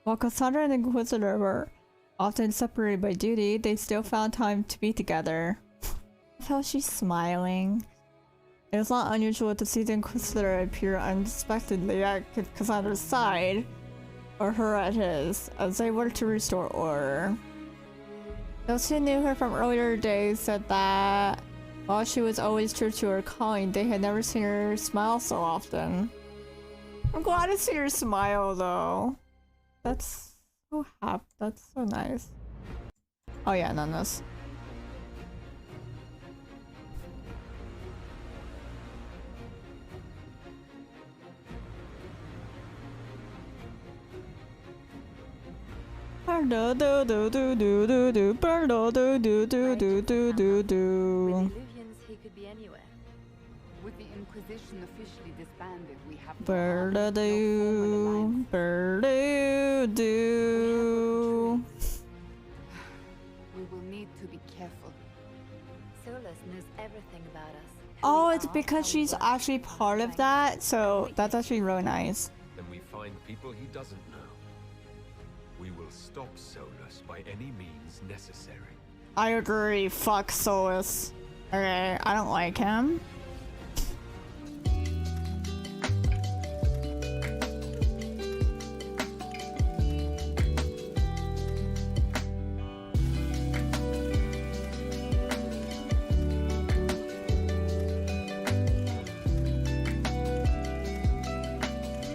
While Cassandra and the Inquisitor were often separated by duty, they still found time to be together. I felt she's smiling. It was not unusual to see the Inquisitor appear unexpectedly at Cassandra's side, or her at his, as they worked to restore order. Those who knew her from earlier days said that while she was always true to her calling, they had never seen her smile so often. I'm glad to see her smile though. That's so happy. That's so nice. Oh yeah, none of this. Do do do do do do do do do do do do do do. With Illuvians, he could be anywhere. With the Inquisition officially disbanded, we have Bird-a-doo, bird-a-doo. We will need to be careful. Solus knows everything about us. Oh, it's because she's actually part of that, so that's actually really nice. Then we find people he doesn't know. We will stop Solus by any means necessary. I agree. Fuck Solus. Okay, I don't like him.